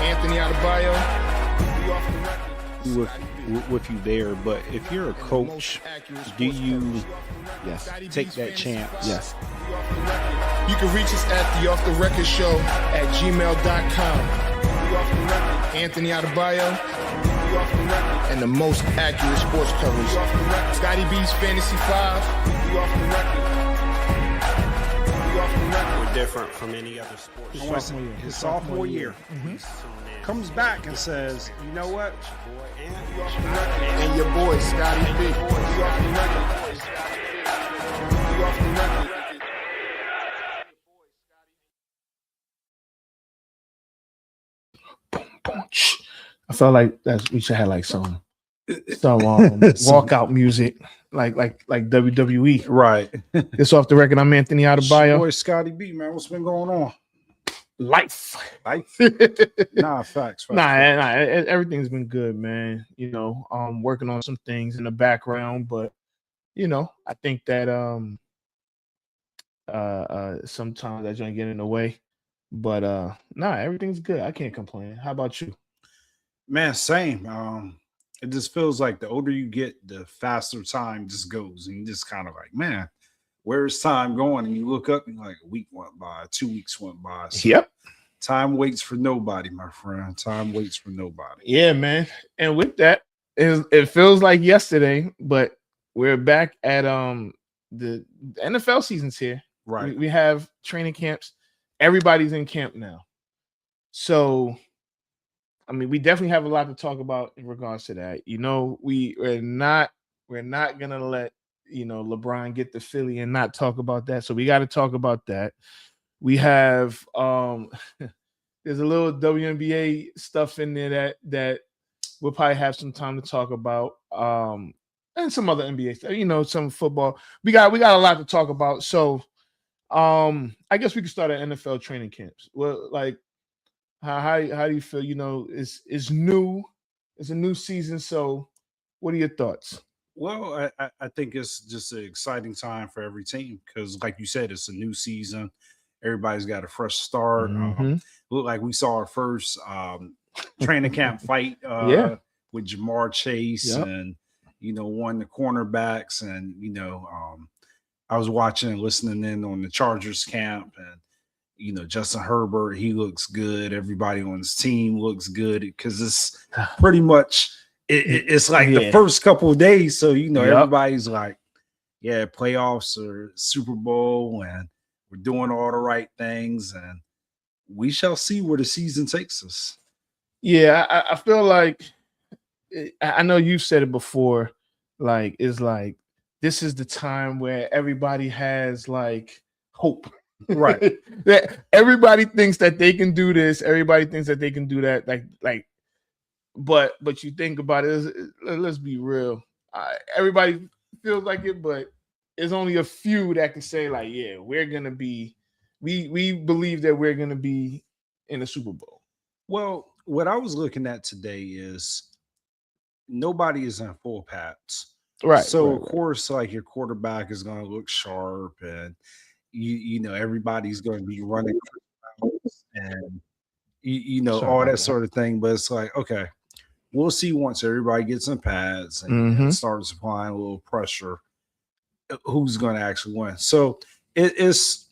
Anthony Adebayo. We off the record. With you there, but if you're a coach, do you take that chance? Yes. You can reach us at the Off the Record Show at gmail.com. Anthony Adebayo. And the most accurate sports coverage. Scotty B's Fantasy 5. We off the record. We're different from any other sport. His sophomore year. Comes back and says, you know what? And your boy, Scotty B. We off the record. We off the record. I felt like we should have like some walkout music, like WWE. Right. It's Off the Record. I'm Anthony Adebayo. Boy, Scotty B, man, what's been going on? Life. Facts. Everything's been good, man. You know, working on some things in the background, but you know, I think that sometimes that joint get in the way. But everything's good. I can't complain. How about you? Man, same. It just feels like the older you get, the faster time just goes, and you just kind of like, man, where's time going? And you look up and like a week went by, 2 weeks went by. So yep. Time waits for nobody, my friend. Time waits for nobody. Yeah, man. And with that, it feels like yesterday, but we're back at the NFL season's here. Right. We have training camps. Everybody's in camp now. So, I mean, we definitely have a lot to talk about in regards to that. You know, we're not gonna let, you know, LeBron get the Philly and not talk about that. So we got to talk about that. We have there's a little WNBA stuff in there that we'll probably have some time to talk about. And some other NBA stuff, you know, some football. We got a lot to talk about. So I guess we can start at NFL training camps. Well, like how do you feel? You know, it's new, it's a new season. So what are your thoughts? Well, I think it's just an exciting time for every team because, like you said, it's a new season. Everybody's got a fresh start. Look like we saw our first training camp fight with Jamar Chase and, you know, one of the cornerbacks. And, you know, I was watching and listening in on the Chargers camp, and, you know, Justin Herbert, he looks good. Everybody on his team looks good because it's pretty much it's like the first couple of days. So, you know, everybody's like, yeah, playoffs or Super Bowl, and we're doing all the right things, and we shall see where the season takes us. Yeah, I feel like I know you've said it before. Like, it's like this is the time where everybody has like hope. Right. That everybody thinks that they can do this. Everybody thinks that they can do that. Like, but you think about it. Let's be real. Everybody feels like it, but there's only a few that can say like, yeah, we're gonna be. We believe that we're gonna be in the Super Bowl. Well, what I was looking at today is nobody is in full pads. Right. So of course, like your quarterback is going to look sharp, and you know everybody's going to be running and you know all that sort of thing. But it's like, okay, we'll see once everybody gets in pads and starts applying a little pressure, who's going to actually win. So it is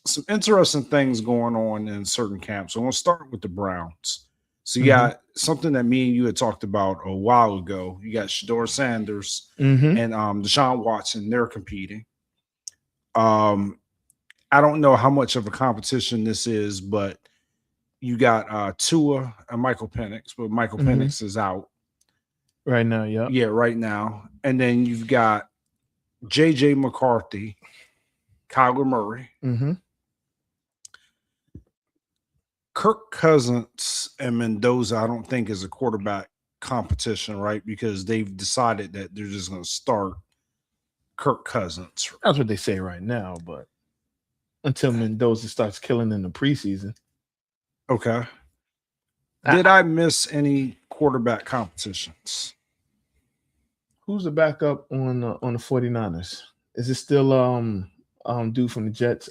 some interesting things going on in certain camps. So I'm going to start with the Browns. So you got something that me and you had talked about a while ago. You got Shador Sanders and Deshaun Watson. They're competing. I don't know how much of a competition this is, but you got Tua and Michael Penix, but Michael Penix is out right now. Yeah, right now. And then you've got J.J. McCarthy, Kyler Murray. Kirk Cousins and Mendoza, I don't think is a quarterback competition, right? Because they've decided that they're just going to start Kirk Cousins. That's what they say right now, but until Mendoza starts killing in the preseason. Okay. Did I miss any quarterback competitions? Who's the backup on the 49ers? Is it still dude from the Jets?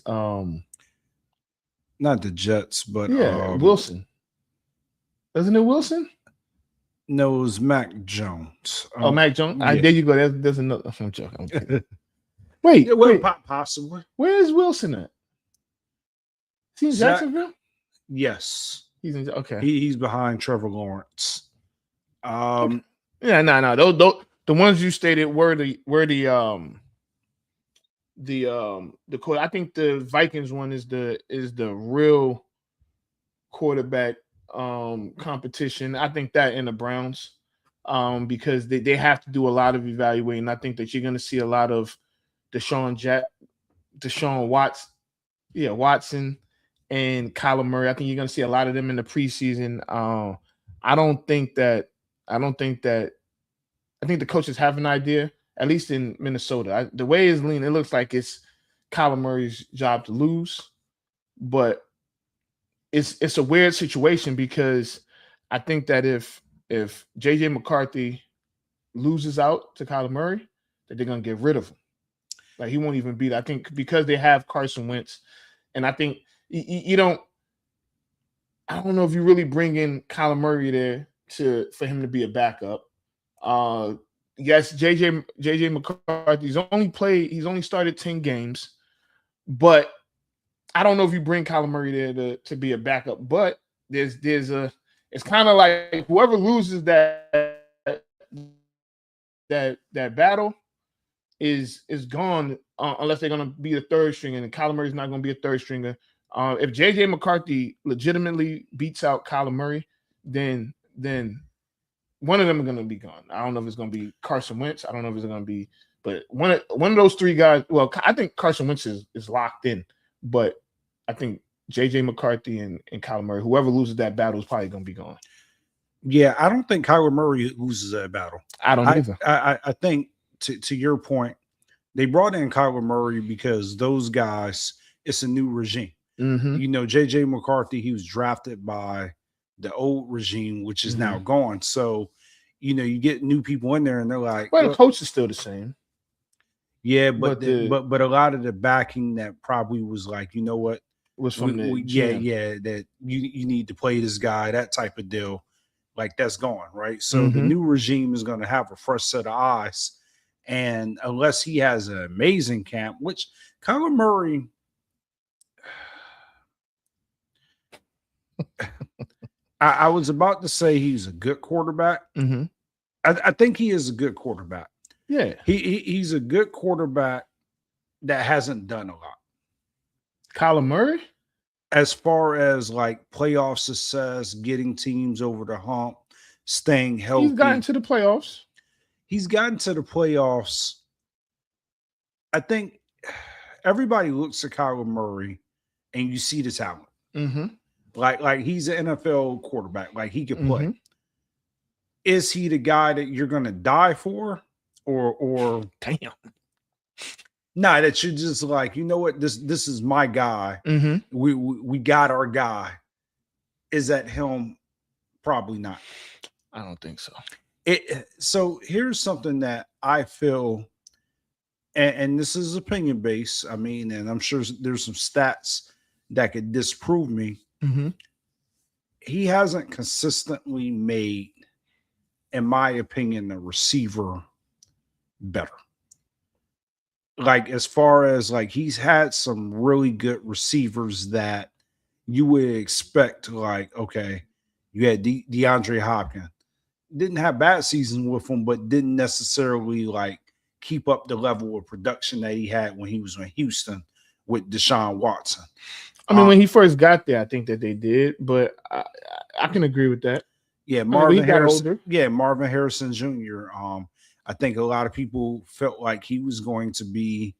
Not the Jets, but Wilson. Isn't it Wilson? No, it was Mac Jones. Oh, Mac Jones. Yeah. There you go. There's another. I'm joking. I'm kidding. Yeah, well, possibly. Where is Wilson at? Is he in Jacksonville? Yes. He's in. Okay. He's behind Trevor Lawrence. Okay. Yeah, no. Those the ones you stated were the quote. I think the Vikings one is the real quarterback competition. I think that in the Browns because they have to do a lot of evaluating. I think that you're going to see a lot of Deshaun Watson and Kyler Murray. I think you're going to see a lot of them in the preseason. I think the coaches have an idea, at least in Minnesota. The way it's leaning, it looks like it's Kyler Murray's job to lose, but it's a weird situation because I think that if JJ McCarthy loses out to Kyler Murray, that they're gonna get rid of him. Like he won't even beat. I think because they have Carson Wentz, and I think you don't. I don't know if you really bring in Kyler Murray there for him to be a backup. Yes, JJ McCarthy's only started 10 games, but I don't know if you bring Kyler Murray there to be a backup. But it's kind of like whoever loses that battle is gone unless they're gonna be the third stringer, and Kyler Murray's not gonna be a third stringer. If JJ McCarthy legitimately beats out Kyler Murray, then one of them are going to be gone. I don't know if it's going to be Carson Wentz. I don't know if it's going to be, but one of those three guys. Well, I think Carson Wentz is locked in, but I think JJ McCarthy and Kyler Murray, whoever loses that battle, is probably going to be gone. Yeah, I don't think Kyler Murray loses that battle. I don't either. I think to your point, they brought in Kyler Murray because those guys, it's a new regime. Mm-hmm. You know, JJ McCarthy, he was drafted by the old regime, which is now gone. So, you know, you get new people in there and they're like, well, the coach is still the same. Yeah, but a lot of the backing that probably was like, you know what, was from that you need to play this guy, that type of deal, like that's gone, right? So the new regime is going to have a fresh set of eyes, and unless he has an amazing camp, which Kyler Murray. I was about to say he's a good quarterback. Mm-hmm. I think he is a good quarterback. Yeah. He's a good quarterback that hasn't done a lot. Kyler Murray? As far as like playoff success, getting teams over the hump, staying healthy. He's gotten to the playoffs. He's gotten to the playoffs. I think everybody looks at Kyler Murray and you see the talent. Mm-hmm. Like he's an NFL quarterback. Like he could play. Is he the guy that you're going to die for? Or damn. Nah, that you're just like, you know what? This is my guy. Mm-hmm. We got our guy. Is that him? Probably not. I don't think so. So here's something that I feel, and this is opinion based. I mean, and I'm sure there's some stats that could disprove me. Mm-hmm. He hasn't consistently made, in my opinion, the receiver better. Like as far as like he's had some really good receivers that you would expect, like, okay, you had DeAndre Hopkins. Didn't have bad season with him, but didn't necessarily like keep up the level of production that he had when he was in Houston with Deshaun Watson. I mean, when he first got there, I think that they did, but I can agree with that. Yeah, Marvin Harrison. Yeah, Marvin Harrison Jr. I think a lot of people felt like he was going to be.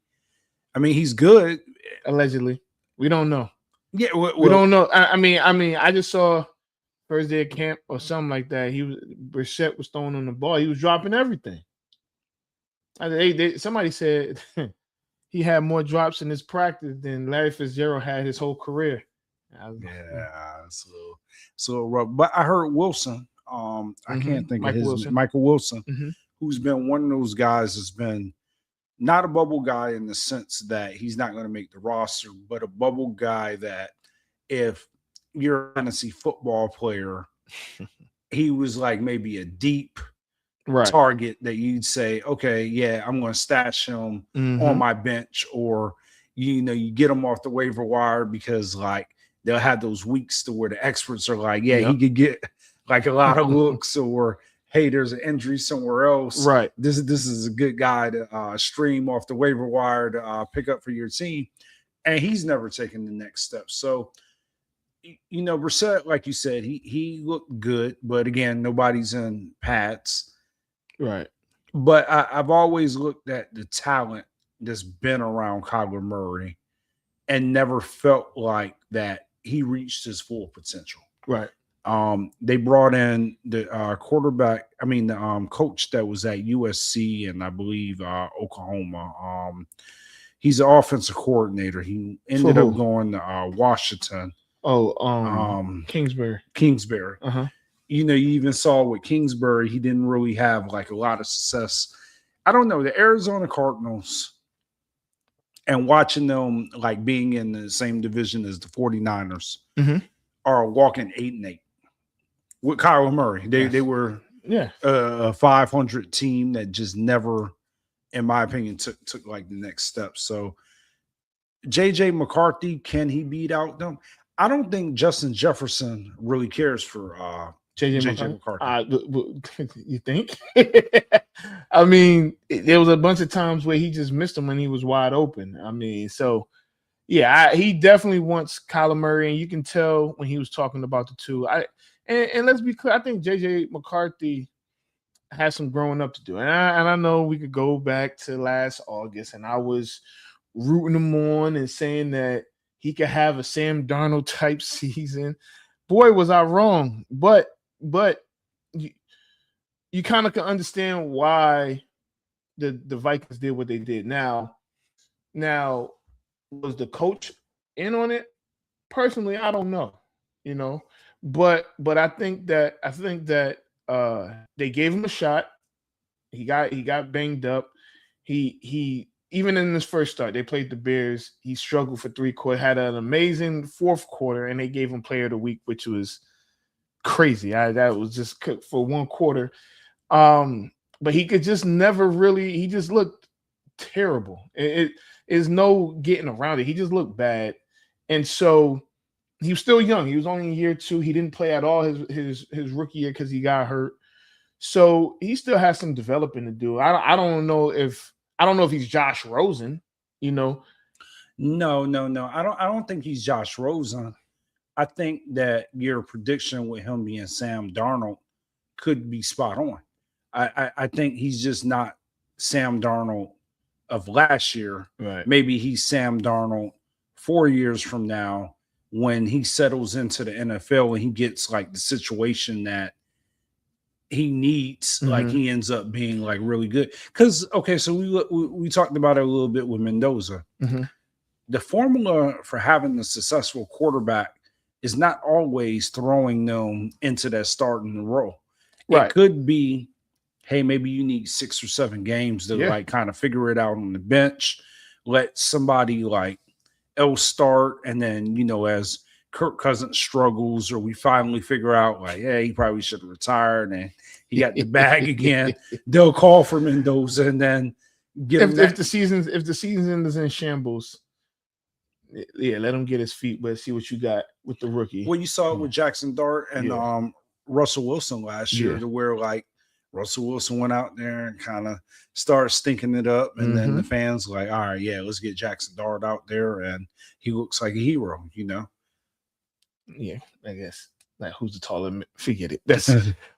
I mean, he's good. Allegedly, we don't know. Yeah, we don't know. I mean, I just saw first day of camp or something like that. Brissett was throwing on the ball. He was dropping everything. Somebody said he had more drops in his practice than Larry Fitzgerald had his whole career. It's a little rough. But I heard Wilson. I can't think of his name. Michael Wilson, who's been one of those guys that's been not a bubble guy in the sense that he's not going to make the roster, but a bubble guy that if you're a fantasy football player he was like maybe a deep Right. target that you'd say, okay, yeah, I'm going to stash him on my bench, or you get him off the waiver wire because like they'll have those weeks to where the experts are like, yeah, he could get like a lot of looks, or hey, there's an injury somewhere else. Right. This is a good guy to stream off the waiver wire to pick up for your team, and he's never taken the next step. So. Brissett, like you said, he looked good, but again, nobody's in Pats. Right. But I've always looked at the talent that's been around Kyler Murray and never felt like that he reached his full potential. Right. They brought in the quarterback, the coach that was at USC and I believe Oklahoma. He's an offensive coordinator. He ended up going to Washington. Kingsbury. Uh-huh. You even saw with Kingsbury, he didn't really have like a lot of success. I don't know, the Arizona Cardinals, and watching them like being in the same division as the 49ers are walking 8-8 with Kyler Murray. They were a 500 team that just never, in my opinion, took like the next step. So JJ McCarthy, can he beat out them? I don't think Justin Jefferson really cares for JJ McCarthy. You think? I mean, there was a bunch of times where he just missed him when he was wide open. I mean, so yeah, he definitely wants Kyler Murray, and you can tell when he was talking about the two. And let's be clear, I think JJ McCarthy has some growing up to do, and I know we could go back to last August, and I was rooting him on and saying that he could have a Sam Darnold type season. Boy, was I wrong. But you kind of can understand why the Vikings did what they did. Now, was the coach in on it? Personally, I don't know. But I think that they gave him a shot. He got banged up. He even in his first start, they played the Bears. He struggled for 3 quarters, had an amazing fourth quarter, and they gave him Player of the Week, which was crazy. That was just for 1 quarter. But he could just never really. He just looked terrible. It is no getting around it. He just looked bad, and so he was still young. He was only in year 2. He didn't play at all his rookie year because he got hurt. So he still has some developing to do. I don't know if he's Josh Rosen, No. I don't think he's Josh Rosen. I think that your prediction with him being Sam Darnold could be spot on. I think he's just not Sam Darnold of last year. Right. Maybe he's Sam Darnold 4 years from now when he settles into the NFL and he gets like the situation that he needs, like he ends up being like really good. Because so we talked about it a little bit with Mendoza. The formula for having a successful quarterback is not always throwing them into that starting role. Right. It could be, hey, maybe you need 6 or 7 games to like kind of figure it out on the bench. Let somebody like else start, and then as Kirk Cousins struggles, or we finally figure out like, yeah, he probably should have retired and he got the bag again. They'll call for Mendoza and then get him. If the season is in shambles, let him get his feet, but see what you got with the rookie. Well, you saw it with Jackson Dart and Russell Wilson last year, to where like Russell Wilson went out there and kind of started stinking it up, and then the fans like, all right, let's get Jackson Dart out there, and he looks like a hero, Yeah, I guess. Like, who's the taller? Forget it. That's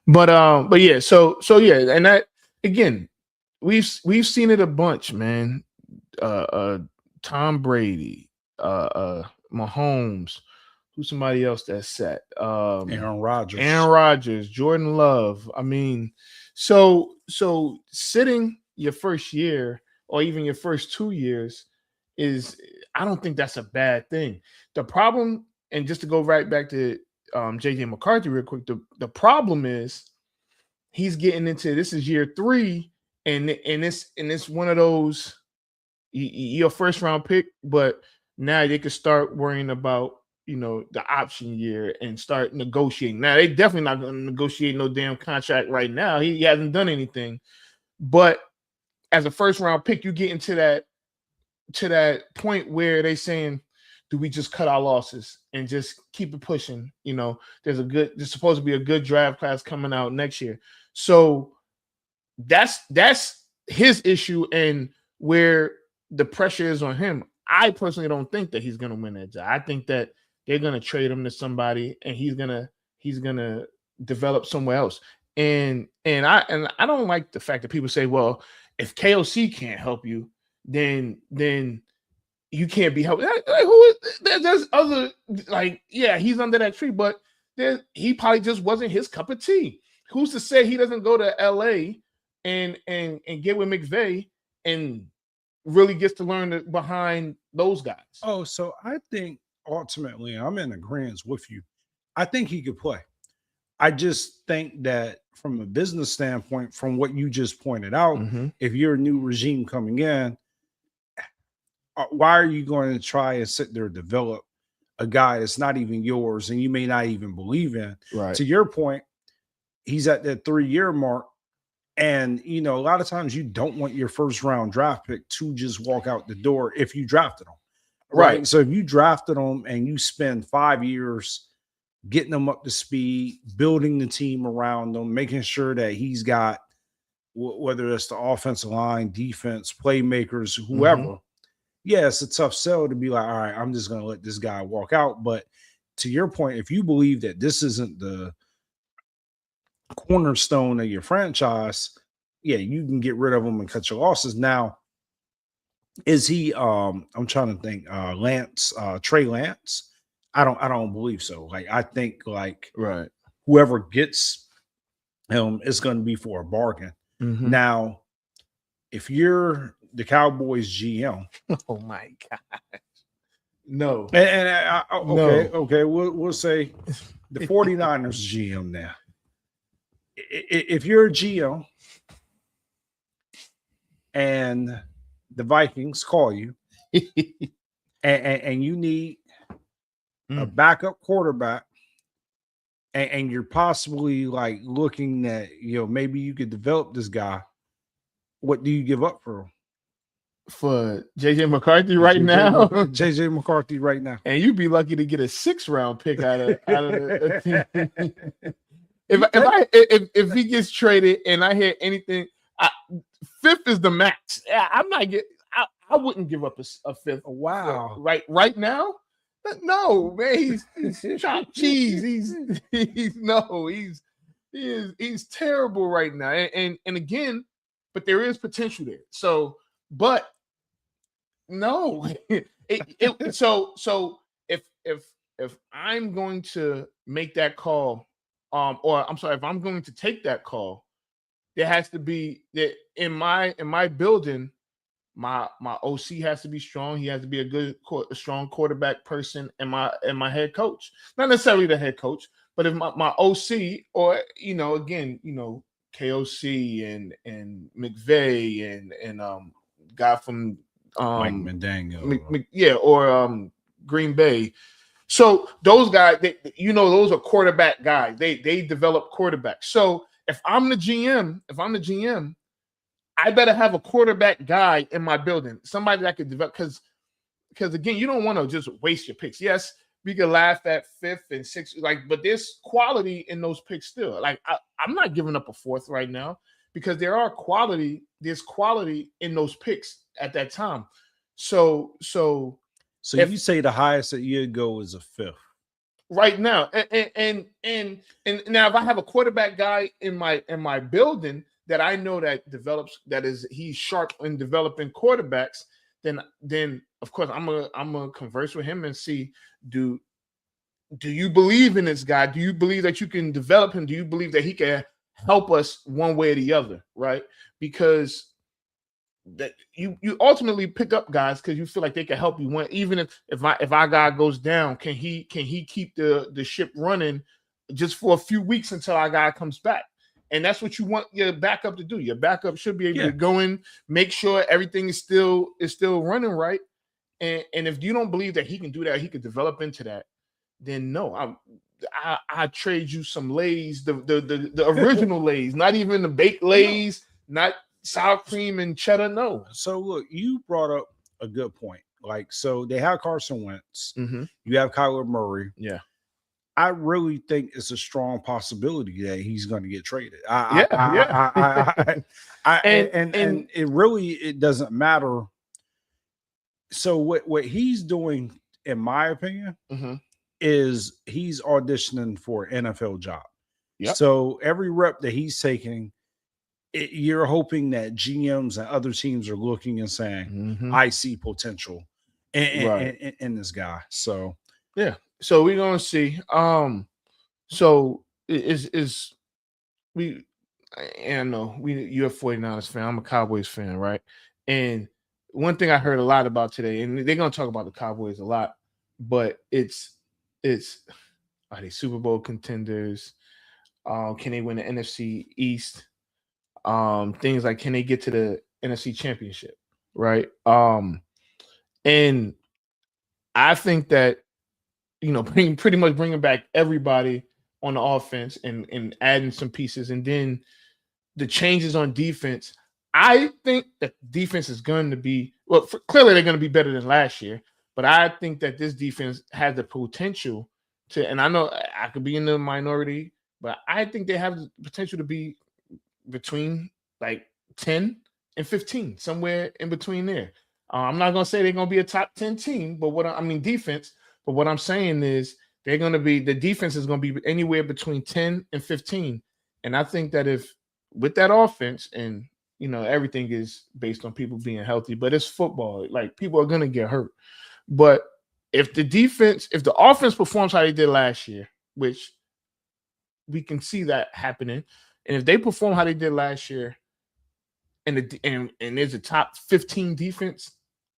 but yeah. So yeah, and that again, we've seen it a bunch, man. Tom Brady, Mahomes, who's somebody else that's set? Aaron Rodgers, Jordan Love. I mean, so sitting your first year or even your first 2 years I don't think that's a bad thing. The problem. And just to go right back to JJ McCarthy real quick, the problem is he's getting into this is year 3, and it's one of those your first round pick, but now they could start worrying about the option year and start negotiating. Now they definitely not going to negotiate no damn contract right now. He hasn't done anything. But as a first round pick, you get into that point where they saying, do we just cut our losses and just keep it pushing? There's supposed to be a good draft class coming out next year. So that's his issue and where the pressure is on him. I personally don't think that he's going to win that job. I think that they're going to trade him to somebody and he's going to develop somewhere else. And I don't like the fact that people say, well, if KOC can't help you, then you can't be helped. There's other, he's under that tree, but he probably just wasn't his cup of tea. Who's to say he doesn't go to LA and get with McVay and really gets to learn behind those guys? Oh, so I think ultimately, I'm in agreement with you. I think he could play. I just think that from a business standpoint, from what you just pointed out, if you're a new regime coming in, why are you going to try and sit there and develop a guy that's not even yours and you may not even believe in? Right. To your point, he's at that 3-year mark. And, a lot of times you don't want your first round draft pick to just walk out the door if you drafted him. Right. So if you drafted him and you spend 5 years getting them up to speed, building the team around them, making sure that he's got, whether it's the offensive line, defense, playmakers, whoever. Yeah, it's a tough sell to be like, all right, I'm just going to let this guy walk out. But to your point, if you believe that this isn't the cornerstone of your franchise, yeah, you can get rid of him and cut your losses. Now, is he, I'm trying to think, Trey Lance? I don't believe so. I think right, whoever gets him is going to be for a bargain. Now, if you're the Cowboys GM, oh my God, no. Okay, we'll say the 49ers GM now. If you're a GM and the Vikings call you and you need a backup quarterback and you're possibly looking at, maybe you could develop this guy, what do you give up for him? For JJ McCarthy right now? JJ McCarthy right now. And you'd be lucky to get a 6th round pick out of the team. If he gets traded and I hear anything, 5th is the max. I'm not getting. I wouldn't give up a 5th. Wow. Right now, no, man. He's chopped cheese. He's terrible right now. And again, but there is potential there. So, but no. So if I'm going to make that call. If I'm going to take that call, there has to be that in my building, my OC has to be strong. He has to be a strong quarterback person, and my head coach, not necessarily the head coach, but if my OC or KOC and McVay and guy from Mike Mandango, or Green Bay. So those guys, those are quarterback guys. They develop quarterbacks. So if I'm the GM, I better have a quarterback guy in my building, somebody that could develop. Because again, you don't want to just waste your picks. Yes, we could laugh at 5th and 6th, but there's quality in those picks still. I'm not giving up a 4th right now because there's quality in those picks at that time. So you say the highest that you'd go is a 5th right now, and now if I have a quarterback guy in my building that I know that develops, he's sharp in developing quarterbacks, then of course I'm gonna converse with him and see, do you believe in this guy? Do you believe that you can develop him? Do you believe that he can help us one way or the other, right? Because that you ultimately pick up guys because you feel like they can help you win. Even if our guy goes down, can he keep the ship running just for a few weeks until our guy comes back? And that's what you want your backup to do. Your backup should be able to go in, make sure everything is still running right. And if you don't believe that he can do that, he could develop into that, then no, I trade you some Lay's, the original Lay's, not even the baked Lay's, not sour cream and cheddar. No. So look, you brought up a good point. Like, so they have Carson Wentz, Mm-hmm. you have Kyler Murray. Yeah. I really think it's a strong possibility that he's going to get traded. Yeah. And it really doesn't matter. So what he's doing, in my opinion, Mm-hmm. is he's auditioning for an NFL job. Yep. So every rep that he's taking, you're hoping that GMs and other teams are looking and saying, Mm-hmm. I see potential in this guy. So yeah. So we're gonna see. So is we and no, you're a 49ers fan. I'm a Cowboys fan, right? And one thing I heard a lot about today, and they're gonna talk about the Cowboys a lot, but it's are they Super Bowl contenders? Can they win the NFC East? Things like, can they get to the NFC Championship? Right. And I think that, pretty much bringing back everybody on the offense and adding some pieces, and then the changes on defense. I think that defense is going to be clearly they're going to be better than last year, but I think that this defense has the potential to, and I know I could be in the minority, but I think they have the potential to be between like 10 and 15, somewhere in between there. I'm not going to say they're going to be a top 10 team, but defense. But what I'm saying is the defense is going to be anywhere between 10 and 15. And I think that if with that offense, and, everything is based on people being healthy, but it's football, like people are going to get hurt. But if the offense performs how they did last year, which we can see that happening, and if they perform how they did last year, and there's a top 15 defense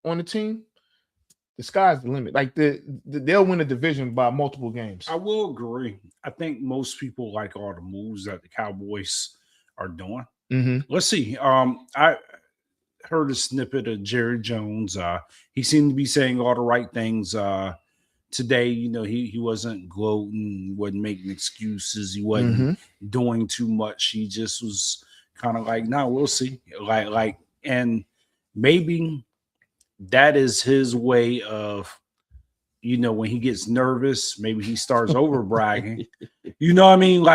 on the team, the sky's the limit. Like they'll win the division by multiple games. I will agree. I think most people like all the moves that the Cowboys are doing. Mm-hmm. Let's see. I heard a snippet of Jerry Jones. He seemed to be saying all the right things. Today, he wasn't gloating, wasn't making excuses. He wasn't doing too much. He just was kind of like, no, we'll see. And maybe that is his way of, when he gets nervous, maybe he starts over bragging. You know what I mean? To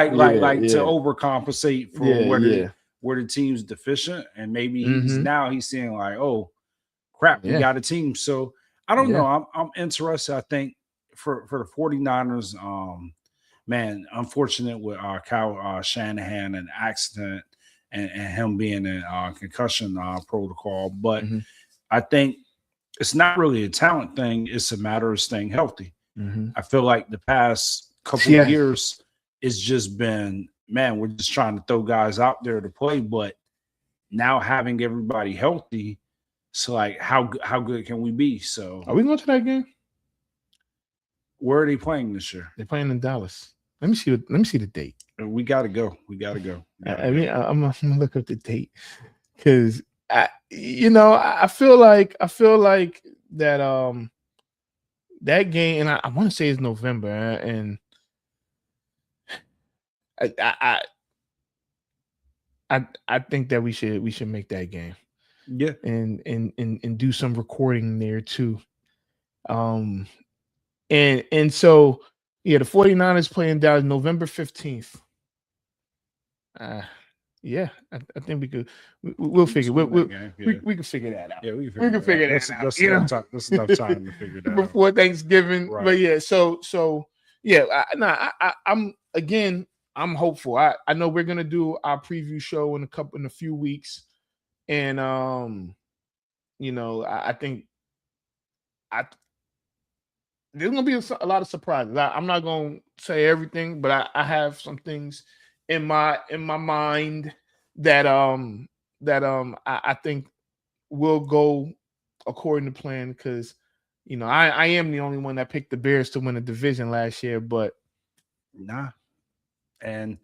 overcompensate for where the team's deficient, and maybe he's saying like, oh crap, we got a team. So I don't know. I'm interested. I think for the 49ers, man, unfortunate with Kyle Shanahan and accident and him being in concussion protocol, but I think it's not really a talent thing. It's a matter of staying healthy. I feel like the past couple of years, it's just been, man, we're just trying to throw guys out there to play, but now having everybody healthy, so like how good can we be? So are we going to that game? Where are they playing this year? They're playing in Dallas. Let me see the date. We gotta go. I'm gonna look up the date, because I feel like that that game, and I want to say it's November, and I think that we should make that game. Yeah. And do some recording there too. And so the 49ers playing down November 15th. Yeah, I think we could. We'll figure. We can figure that out. Yeah, we can figure that out. That's enough time to figure that out before Thanksgiving. Right. But yeah, so yeah. I'm hopeful. I know we're gonna do our preview show in a few weeks, and I think there's gonna be a lot of surprises. I'm not gonna say everything, but I have some things in my mind that I think will go according to plan, because I am the only one that picked the Bears to win a division last year, but nah. And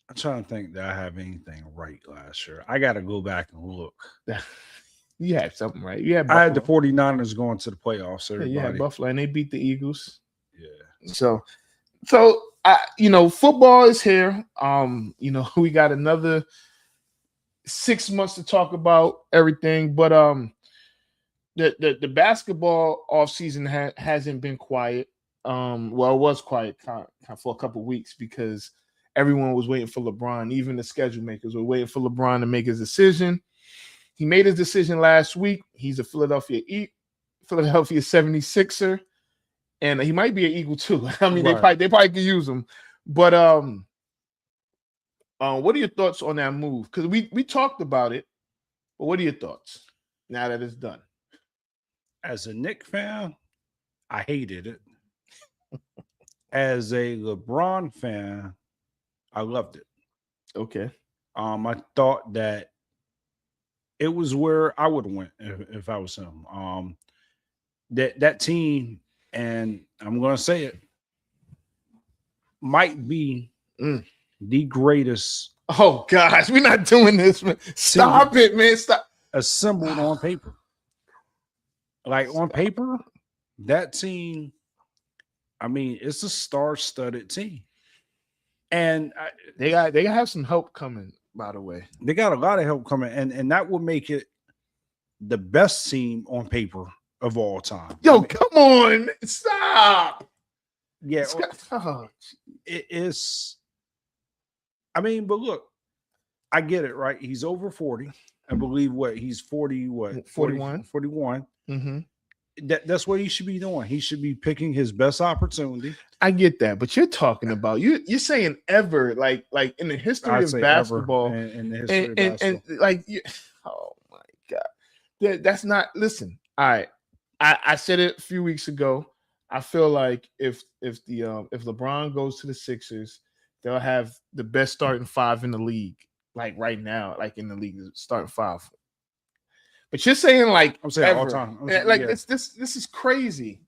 I'm trying to think that I have anything right last year. I got to go back and look. You had something right. I had the 49ers going to the playoffs. Everybody. Yeah, Buffalo, and they beat the Eagles. Yeah. So football is here. We got another 6 months to talk about everything, but the basketball offseason hasn't been quiet. It was quiet for a couple weeks because everyone was waiting for LeBron. Even the schedule makers were waiting for LeBron to make his decision. He made his decision last week. He's a Philadelphia 76er, and he might be an Eagle too. I mean, Right. they probably could use him. But what are your thoughts on that move? Because we talked about it, but what are your thoughts now that it's done? As a Knicks fan, I hated it. As a LeBron fan, I loved it. Okay. I thought that it was where I would have went if I was him. That team, and I'm going to say it, might be the greatest. Oh gosh, we're not doing this, man. Stop it, man. Stop. Assembled on paper. Like on paper, that team, I mean, it's a star-studded team. And they gotta have some help coming, by the way. They got a lot of help coming, and that will make it the best team on paper of all time. Yo, come on. Stop. Yeah. It is. I mean, but look, I get it, right? He's over 40. I believe he's 41. 41. Mm-hmm. That's what he should be doing. He should be picking his best opportunity. I get that, but you're talking about you're saying ever like in the history of basketball, in the history of basketball. And like oh my god, that's not. Listen, all right. I said it a few weeks ago. I feel like if LeBron goes to the Sixers, they'll have the best starting five in the league. Like right now, like in the league, starting five. But you're saying like I'm saying ever. all time. Like this is crazy.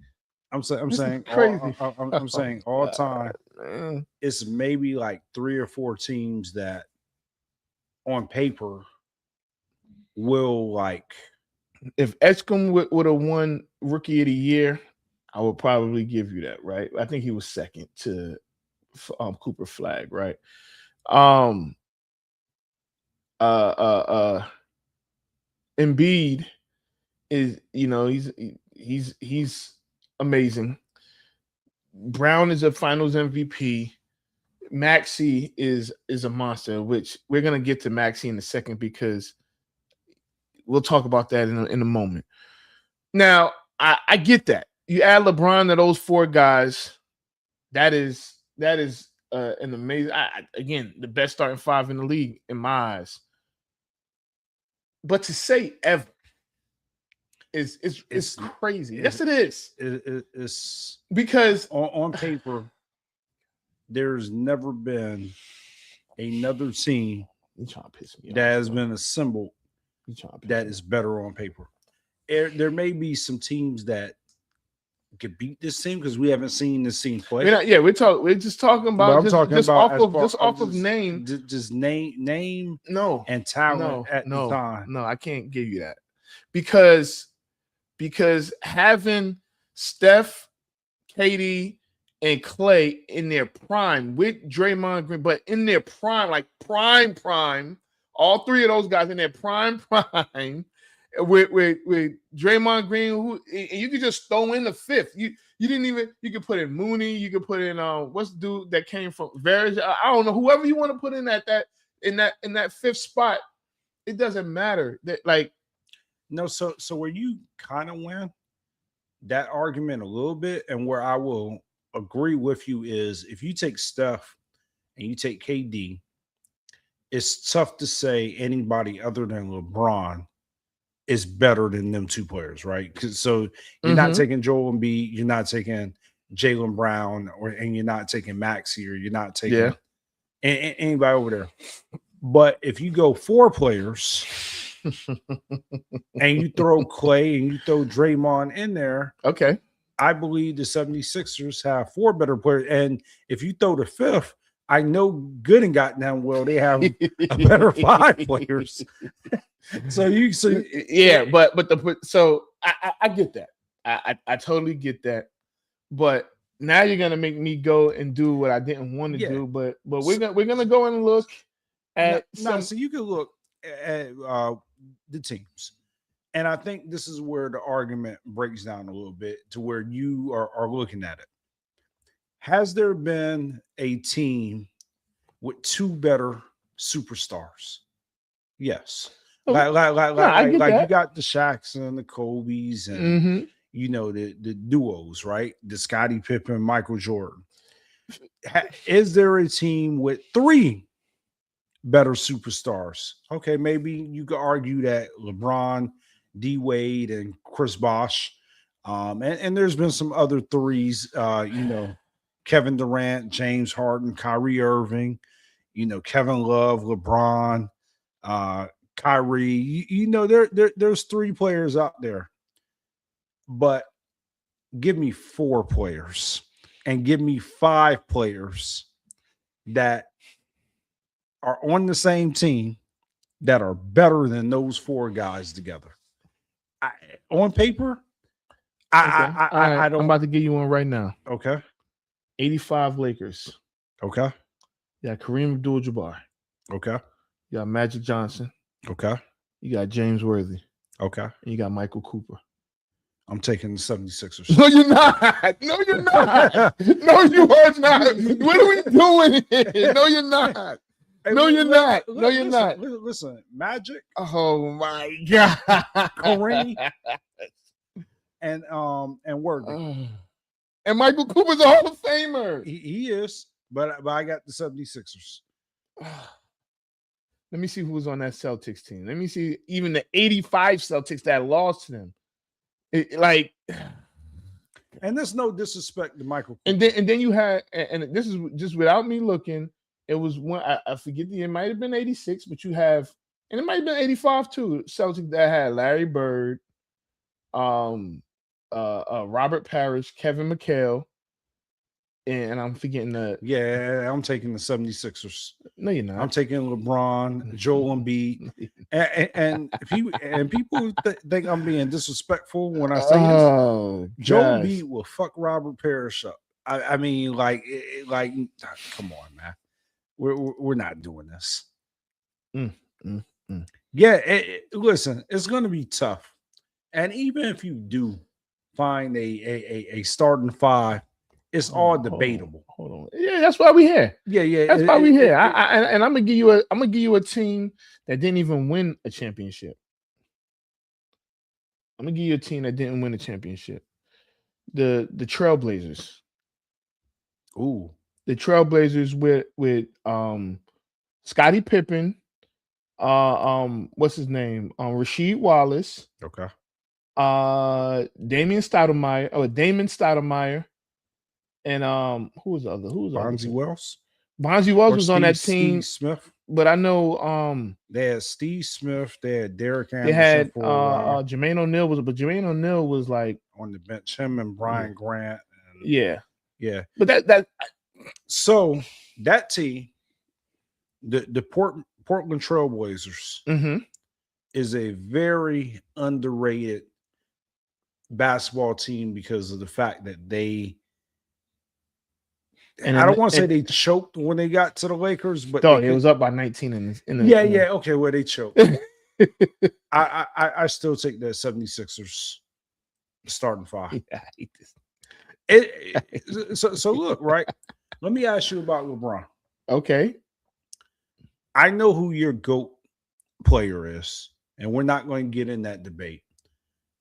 I'm saying crazy. I'm saying all time. Man. It's maybe like 3 or 4 teams that on paper will like. If Edgecombe would have won Rookie of the Year, I would probably give you that, right? I think he was second to Cooper Flag, right? Embiid is, he's amazing. Brown is a Finals MVP. Maxey is a monster, which we're gonna get to Maxey in a second because we'll talk about that in a moment. Now, I get that. You add LeBron to those 4 guys, that is an amazing. Again, the best starting 5 in the league in my eyes. But to say ever is crazy. Yes, it is. It's because on paper, there's never been another team that has been assembled that is better on paper. There may be some teams that could beat this team because we haven't seen this team play. We're just talking about off of name. Just name no and talent the time. No, I can't give you that. Because having Steph, KD, and Clay in their prime with Draymond Green, but in their prime, like prime, all 3 of those guys in their prime with Draymond Green, who and you could just throw in the 5th. You could put in Mooney, you could put in what's the dude that came from Varys? I don't know, whoever you want to put in that 5th spot, it doesn't matter. So where you kind of win that argument a little bit, and where I will agree with you is if you take Steph and you take KD, it's tough to say anybody other than LeBron is better than them 2 players, right? So you're not taking Joel Embiid, you're not taking Jaylen Brown, and you're not taking Maxey, or you're not taking anybody over there. But if you go 4 players and you throw Clay and you throw Draymond in there, okay, I believe the 76ers have 4 better players. And if you throw the 5th, I know good and goddamn well they have a better 5 players. So I get that. I totally get that. But now you're gonna make me go and do what I didn't want to Yeah. do, but we're gonna go and look at some. So you can look at the teams. And I think this is where the argument breaks down a little bit to where you are looking at it. Has there been a team with two better superstars? Yes. Oh, Like you got the Shaqs and the Kobe's and you know the duos, right? The Scottie Pippen, Michael Jordan. Is there a team with three better superstars? Okay, maybe you could argue that LeBron, D Wade, and Chris Bosh. And there's been some other threes, you know, Kevin Durant, James Harden, Kyrie Irving, you know, Kevin Love, LeBron, Kyrie. You know, there's three players out there. But give me four players and give me five players that are on the same team that are better than those four guys together. On paper, I don't. I'm about to give you one right now. Okay. 85 Lakers. Okay. You got Kareem Abdul-Jabbar. Okay. You got Magic Johnson. Okay. You got James Worthy. Okay. And you got Michael Cooper. I'm taking the 76ers. No, you're not. No, you're not. No, you are not. What are we doing here? No, you're not. No, you're not. No, you're not. Listen, Magic. Oh my God. Kareem and Worthy. And Michael Cooper's a Hall of Famer. He is, but I got the 76ers. Let me see who was on that Celtics team. Let me see even the 85 Celtics that lost to them. And there's no disrespect to Michael Cooper. And then you had, and this is just without me looking, it was one, I forget it might have been 86, but you have, and it might have been 85 too. Celtics that had Larry Bird, Robert Parrish, Kevin McHale, and I'm forgetting the. Yeah, I'm taking the 76ers. No, you're not. I'm taking LeBron, Joel Embiid, and people think I'm being disrespectful when I say this. Joel Embiid will fuck Robert Parrish up. I mean, like, come on, man. We're not doing this. Yeah, listen, it's going to be tough, and even if you do find a starting five, it's all debatable. Hold on. Yeah, that's why we here. Yeah. That's why we here. And I'm gonna give you a team that didn't even win a championship. I'm gonna give you a team that didn't win a championship. The Trailblazers. Ooh. The Trailblazers with Scottie Pippen, what's his name? Rasheed Wallace. Okay. Damon Stoudemire. And who was the other? Bonzi Wells? Bonzi Wells was on that team. Steve Smith. But I know they had Steve Smith, they had Derek Anderson. They had Jermaine O'Neal Jermaine O'Neal was like on the bench, him and Brian Grant. And, yeah. But that so that team, the Portland Trailblazers is a very underrated basketball team because of the fact that they I don't want to say they choked when they got to the Lakers, but it was up by 19 in the yeah. Okay, well, they choked. I still take the 76ers starting five. Yeah, so look, right? Let me ask you about LeBron. Okay. I know who your GOAT player is, and we're not going to get in that debate.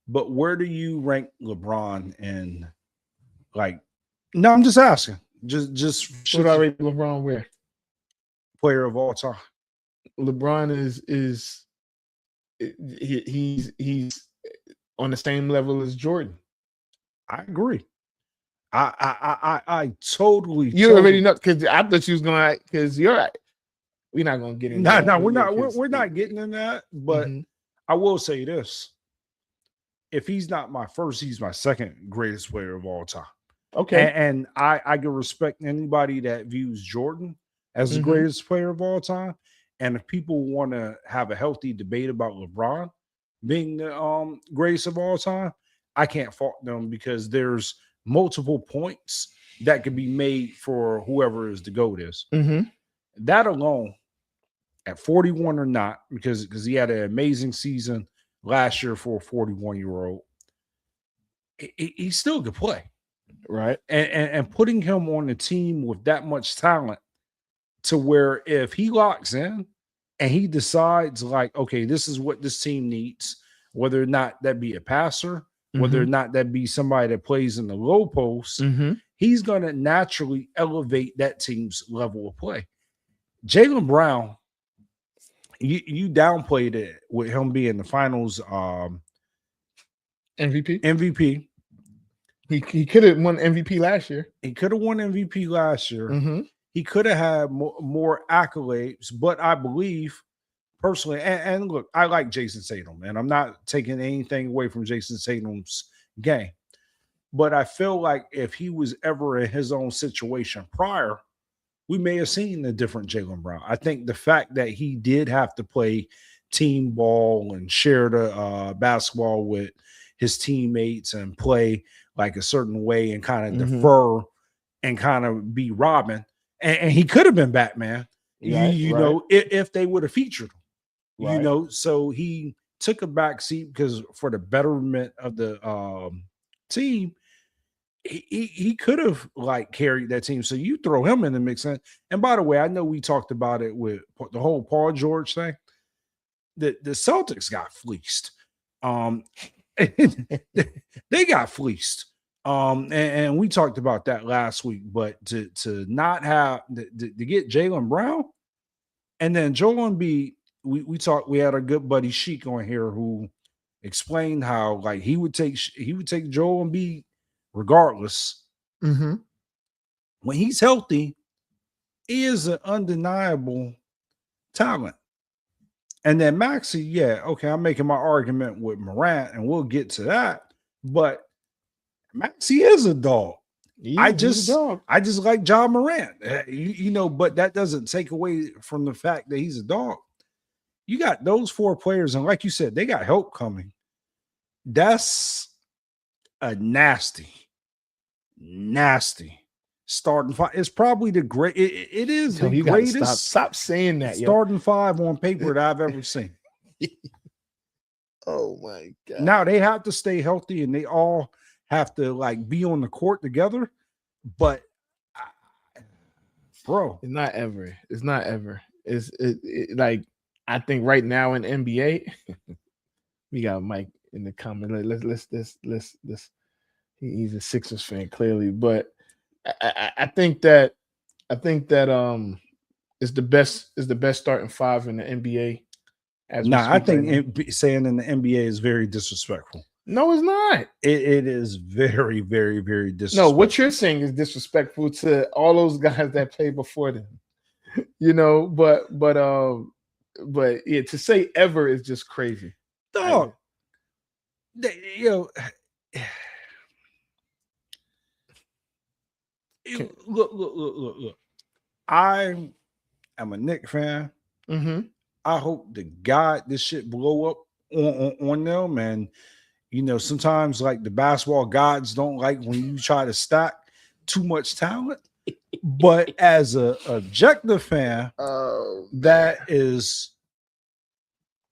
But where do you rank LeBron in, like, no, I'm just asking. Just should I rate LeBron where? Player of all time. LeBron is he's on the same level as Jordan. I agree. I totally. You already know because I thought you was gonna because you're right. We're not gonna get into no, we're not getting in that. But I will say this: if he's not my first, he's my second greatest player of all time. Okay. And I can respect anybody that views Jordan as the greatest player of all time. And if people want to have a healthy debate about LeBron being the greatest of all time, I can't fault them because there's multiple points that could be made for whoever is the GOAT is. Mm-hmm. That alone, at 41 or not, because he had an amazing season last year for a 41-year-old, he still could play. Right. And putting him on a team with that much talent to where if he locks in and he decides like, okay, this is what this team needs, whether or not that be a passer, whether or not that be somebody that plays in the low post, he's going to naturally elevate that team's level of play. Jaylen Brown, you downplayed it with him being the finals MVP. He could have won MVP last year. He could have won MVP last year. He could have had more accolades, but I believe personally, and look, I like Jason Tatum, and I'm not taking anything away from Jason Tatum's game, but I feel like if he was ever in his own situation prior, we may have seen a different Jaylen Brown. I think the fact that he did have to play team ball and share the basketball with his teammates and play like a certain way and kind of defer and kind of be Robin. And he could have been Batman, you know, if they would have featured him, you know. So he took a back seat because for the betterment of the team, he could have like carried that team. So you throw him in the mix. And by the way, I know we talked about it with the whole Paul George thing. The Celtics got fleeced. They got fleeced. And we talked about that last week, but to not have to get Jaylen Brown and then Joel Embiid, we had a good buddy Sheik on here who explained how like he would take Joel Embiid regardless. When he's healthy, he is an undeniable talent. And then Maxey, yeah, okay, I'm making my argument with Morant, and we'll get to that, but Maxey is a dog. I just like John Morant, you know, but that doesn't take away from the fact that he's a dog. You got those four players, and like you said, they got help coming. That's a nasty starting five. It's probably the great. It is the greatest. Stop saying that. Starting five on paper that I've ever seen. Oh my God! Now they have to stay healthy, and they all have to like be on the court together, but bro, it's not ever. It's like I think right now in NBA, we got Mike in the comment. Let's he's a Sixers fan clearly, but I think that it's the best starting five in the NBA. I think saying in the NBA is very disrespectful. No, it's not. It is very, very, very disrespectful. No, what you're saying is disrespectful to all those guys that played before them. You know, but yeah, to say ever is just crazy. Dog. Look. I am a Knicks fan. I hope to God this shit blow up on them. And you know, sometimes like the basketball gods don't like when you try to stack too much talent. But as a objective fan that is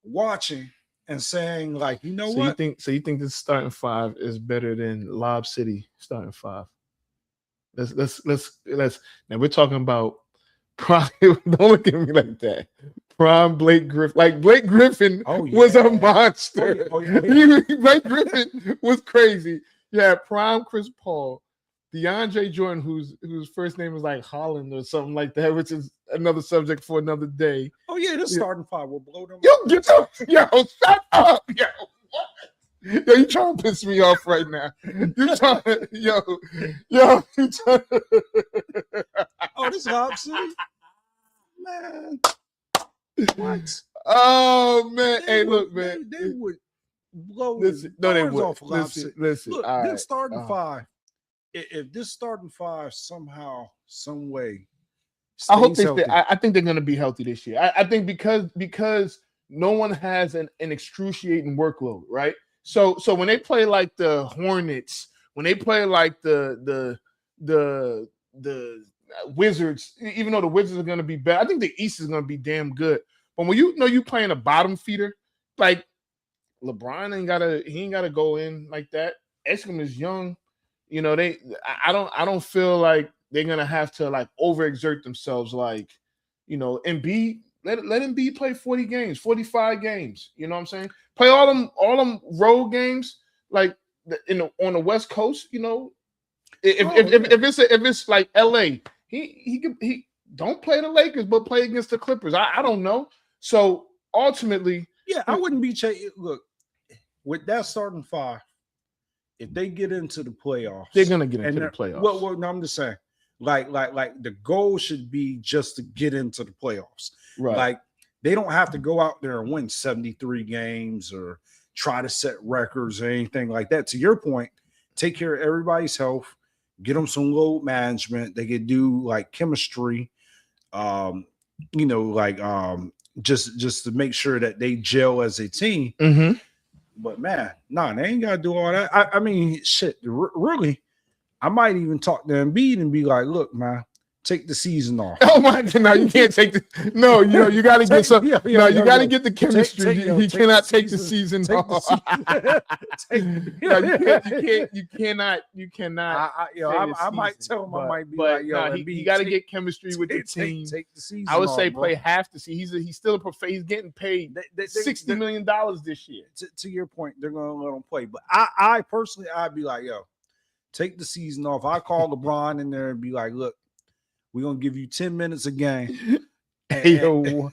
watching and saying, like, you know what? You think this starting five is better than Lob City starting five? Let's now we're talking about prime. Don't look at me like that. Prime Blake Griffin. Like Blake Griffin was a monster. Blake Griffin was crazy. Yeah, prime Chris Paul, DeAndre Jordan, whose first name is like Holland or something like that, which is another subject for another day. Oh yeah, this starting five will blow them. Shut up, yo. Yo, you trying to piss me off right now? You trying, yo. You trying. Oh, this Lob City, man. What? Oh man! Hey, look, man. They would blow. Listen, no, they would. Off listen. Look, right. This starting five. If this starting five somehow, some way, I hope I think they're going to be healthy this year. I think because no one has an excruciating workload, right? So when they play like the Hornets, when they play like the the Wizards, even though the Wizards are going to be bad, I think the East is going to be damn good. But when you know you playing a bottom feeder, like LeBron ain't gotta go in like that. Escom is young. You know, I don't feel like they're gonna have to like overexert themselves. Like, you know, Embiid, let Embiid play 40 games, 45 games. You know what I'm saying? Play all them road games like on the West Coast. You know, if it's like LA, he don't play the Lakers, but play against the Clippers. I don't know. So ultimately, yeah, I wouldn't be look with that starting five. If they get into the playoffs, they're gonna get into the playoffs. Well, no, I'm just saying, like the goal should be just to get into the playoffs. Right. Like they don't have to go out there and win 73 games or try to set records or anything like that. To your point, take care of everybody's health, get them some load management. They could do like chemistry, you know, like just to make sure that they gel as a team. Mm-hmm. But man, they ain't gotta do all that. I mean, shit, really, I might even talk to Embiid and be like, look, man, take the season off. Oh my God, no, you can't take the no, you gotta get some you gotta get the chemistry. He cannot take the season off. You cannot. I might tell him, I might be like, yo, he gotta get chemistry with the team. Take the season. I would say off, play half the season. He's still he's getting paid $60 million this year. To your point, they're gonna let him play. But I personally, I'd be like, yo, take the season off. I call LeBron in there and be like, look, we're gonna give you 10 minutes a game. There'll be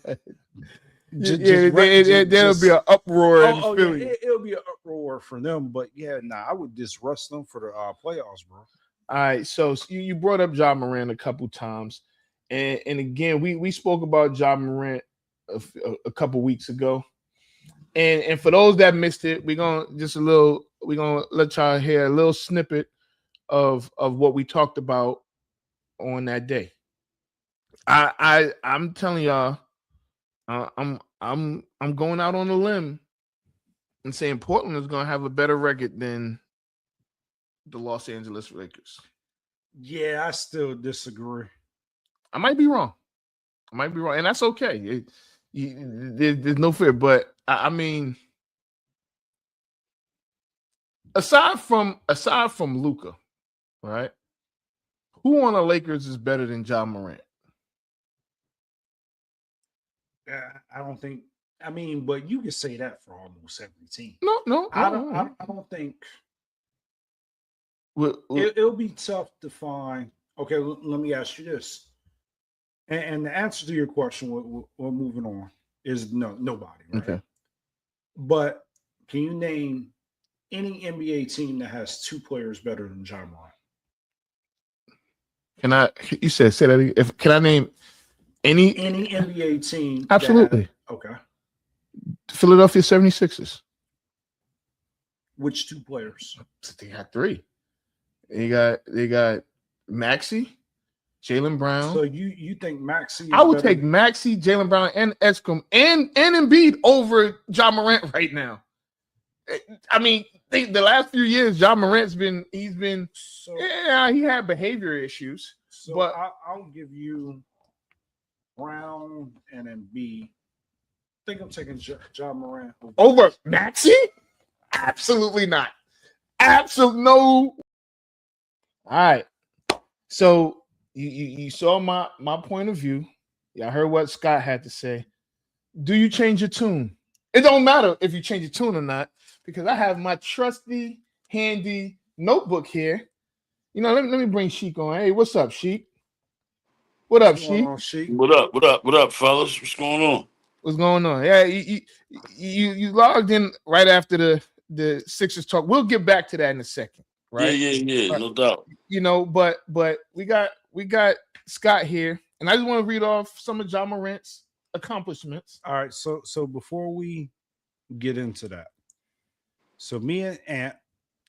an uproar in Philly. It'll be an uproar for them, but I would just rest them for the playoffs, bro. All right, so you brought up Ja Morant a couple times, and again, we spoke about Ja Morant a couple weeks ago, and for those that missed it, we're gonna let y'all hear a little snippet of what we talked about on that day. I'm telling y'all, I'm going out on a limb and saying Portland is gonna have a better record than the Los Angeles Lakers. Yeah, I still disagree. I might be wrong, and that's okay. There's no fear, but I mean, aside from Luka, right? Who on the Lakers is better than Ja Morant? I don't think. I mean, but you can say that for almost every team. No. I don't think. It'll be tough to find. Okay, let me ask you this. And the answer to your question, we're moving on, is nobody. Right? Okay. But can you name any NBA team that has two players better than Ja Morant? Can I? You say that again. Can I name any NBA team? Absolutely. Okay. Philadelphia 76ers. Which two players? They got three. They got Maxey, Jaylen Brown. So you think Maxey? I would take Maxey, Jaylen Brown, and Escom and Embiid over Ja Morant right now. I mean, the last few years, Ja Morant's he had behavior issues. So but I'll give you Brown and Embiid. I think I'm taking Ja Morant over Maxey. Absolutely not. Absolutely no. All right. So you saw my point of view. Y'all heard what Scott had to say. Do you change your tune? It don't matter if you change your tune or not, because I have my trusty, handy notebook here. You know, let me bring Sheik on. Hey, what's up, Sheik? What up, Sheik? What up, fellas? What's going on? What's going on? Yeah, you logged in right after the Sixers talk. We'll get back to that in a second, right? Yeah, no doubt. You know, but we got Scott here, and I just want to read off some of Ja Morant's accomplishments. All right, so before we get into that, so me and Ant,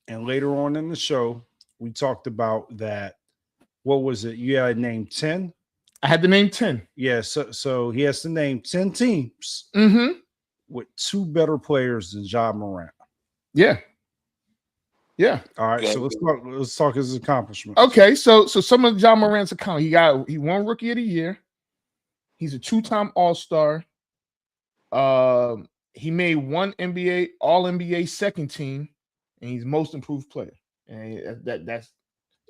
and later on in the show, we talked about that. What was it? You had named 10. I had to name 10. Yeah, so he has to name 10 teams with two better players than Ja Morant. Yeah. Yeah. All right, Okay. so let's talk his accomplishments. Okay, so some of John Morant's account. He won Rookie of the Year. He's a 2-time All-Star. He made one NBA All-NBA second team, and he's most improved player. And that's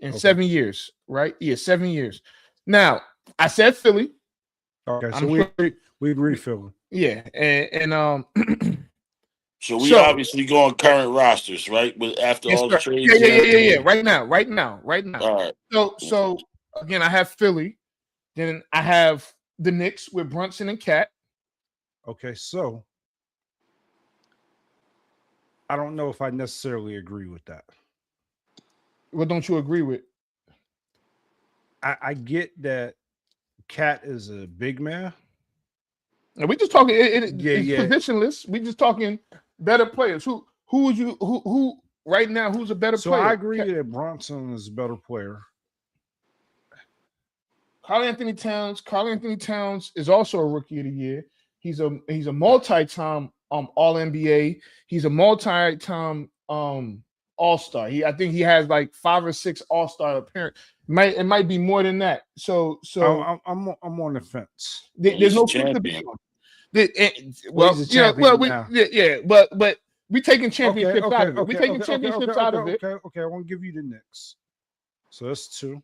in 7 years, right? Yeah, 7 years. Now, I said Philly. Okay, so I'm we agree Philly. Yeah, and So we obviously go on current rosters, right? After yes, all the sir. trades. Yeah. Right now. All right. So again, I have Philly. Then I have the Knicks with Brunson and Cat. Okay, so I don't know if I necessarily agree with that. What don't you agree with? I get that Cat is a big man. And we just talking it's Yeah. positionless. We just talking better players. Who would you who right now? Who's a better So player? I agree that Bronson is a better player. Karl Anthony Towns is also a Rookie of the Year. He's a multi-time All NBA. He's a multi-time All-Star. I think he has like 5 or 6 All-Star appearances. It might be more than that. So I'm on the fence. There's no champion. But we taking championships out of it. We taking championships out of it. Okay. I want to give you the Knicks. So that's 2.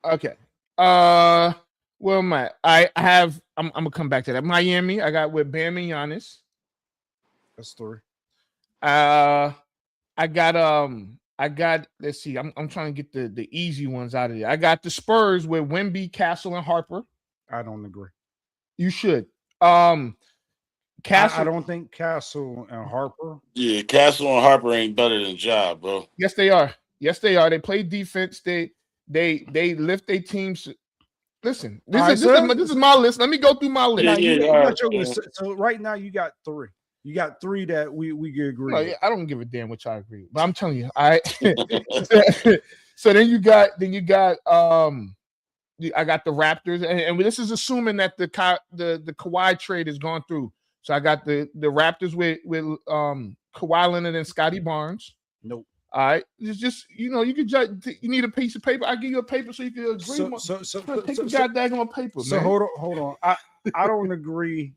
Okay. Where am I? I'm gonna come back to that. Miami, I got with Bam and Giannis. That's 3. I got let's see, I'm trying to get the easy ones out of there. I got the Spurs with Wemby, Castle, and Harper. I don't agree. You should. Castle. I don't think Castle and Harper. Yeah, Castle and Harper ain't better than Ja, bro. Yes, they are. They play defense. They lift their teams. Listen, this is my list. Let me go through my list. So right now you got 3. You got 3 that we can agree. No, I don't give a damn which I agree with. But I'm telling you, so then you got I got the Raptors, and this is assuming that the Kawhi trade has gone through. So I got the Raptors with Kawhi Leonard and Scotty Barnes. Nope. All right, it's just you could judge. You need a piece of paper. I give you a paper so you can agree. Take a goddamn paper. So man. hold on. I don't agree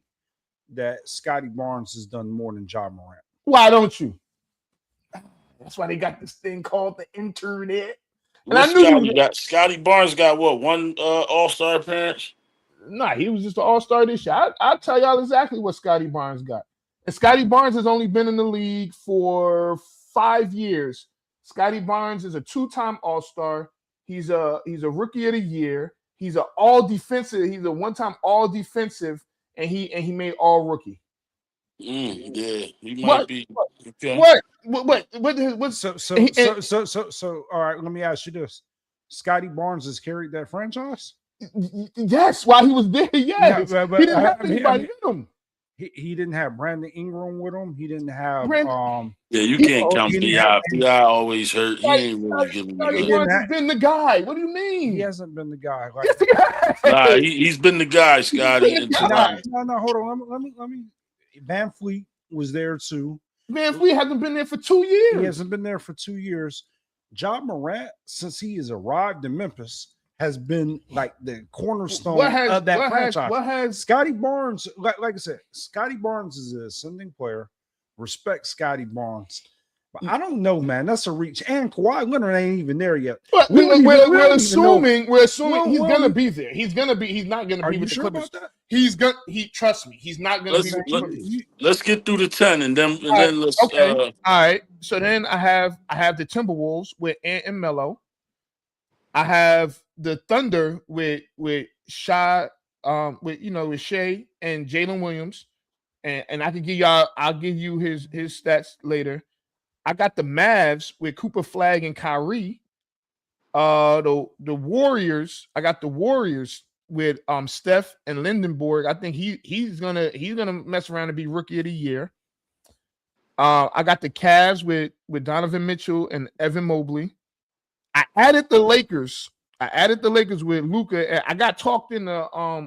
that Scotty Barnes has done more than Ja Morant. Why don't you? That's why they got this thing called the internet. And I knew Scotty Barnes got what, 1 All-Star appearance? Nah, he was just an All-Star this year. I'll tell y'all exactly what Scotty Barnes got. And Scotty Barnes has only been in the league for 5 years. Scotty Barnes is a 2-time All-Star. He's a Rookie of the Year. He's an All Defensive. He's a 1-time All Defensive, and he made All Rookie. Yeah, he might be. Okay. What? So all right, let me ask you this. Scotty Barnes has carried that franchise? Yes, while he was there, yes. Yeah, but he didn't have anybody with him. He didn't have Brandon Ingram with him. He didn't have Yeah, you can't count P.I. P.I. always hurt. He ain't really giving me He hasn't been the guy. What do you mean? He hasn't been the guy. Nah, he's been the guy, Scotty. No, hold on. Let me. Van Fleet was there too. Van Fleet hasn't been there for 2 years. He hasn't been there for 2 years. Ja Morant, since he has arrived in Memphis, has been like the cornerstone of that franchise. What has Scotty Barnes, like I said, Scotty Barnes is an ascending player. Respect Scotty Barnes. But I don't know, man. That's a reach. And Kawhi Leonard ain't even there yet. But we're assuming he's gonna be there. He's not gonna be with the Clippers. Trust me, he's not gonna be with the Clippers. Let's get through the 10 and then let's okay. All right. So then I have the Timberwolves with Ant and Melo. I have the Thunder with Shai, with Shea and Jalen Williams. And I can I'll give you his stats later. I got the Mavs with Cooper Flag and Kyrie. The Warriors. I got the Warriors with Steph and Lindenberg. I think he's gonna mess around and be Rookie of the Year. I got the Cavs with Donovan Mitchell and Evan Mobley. I added the Lakers. With Luka. I got talked into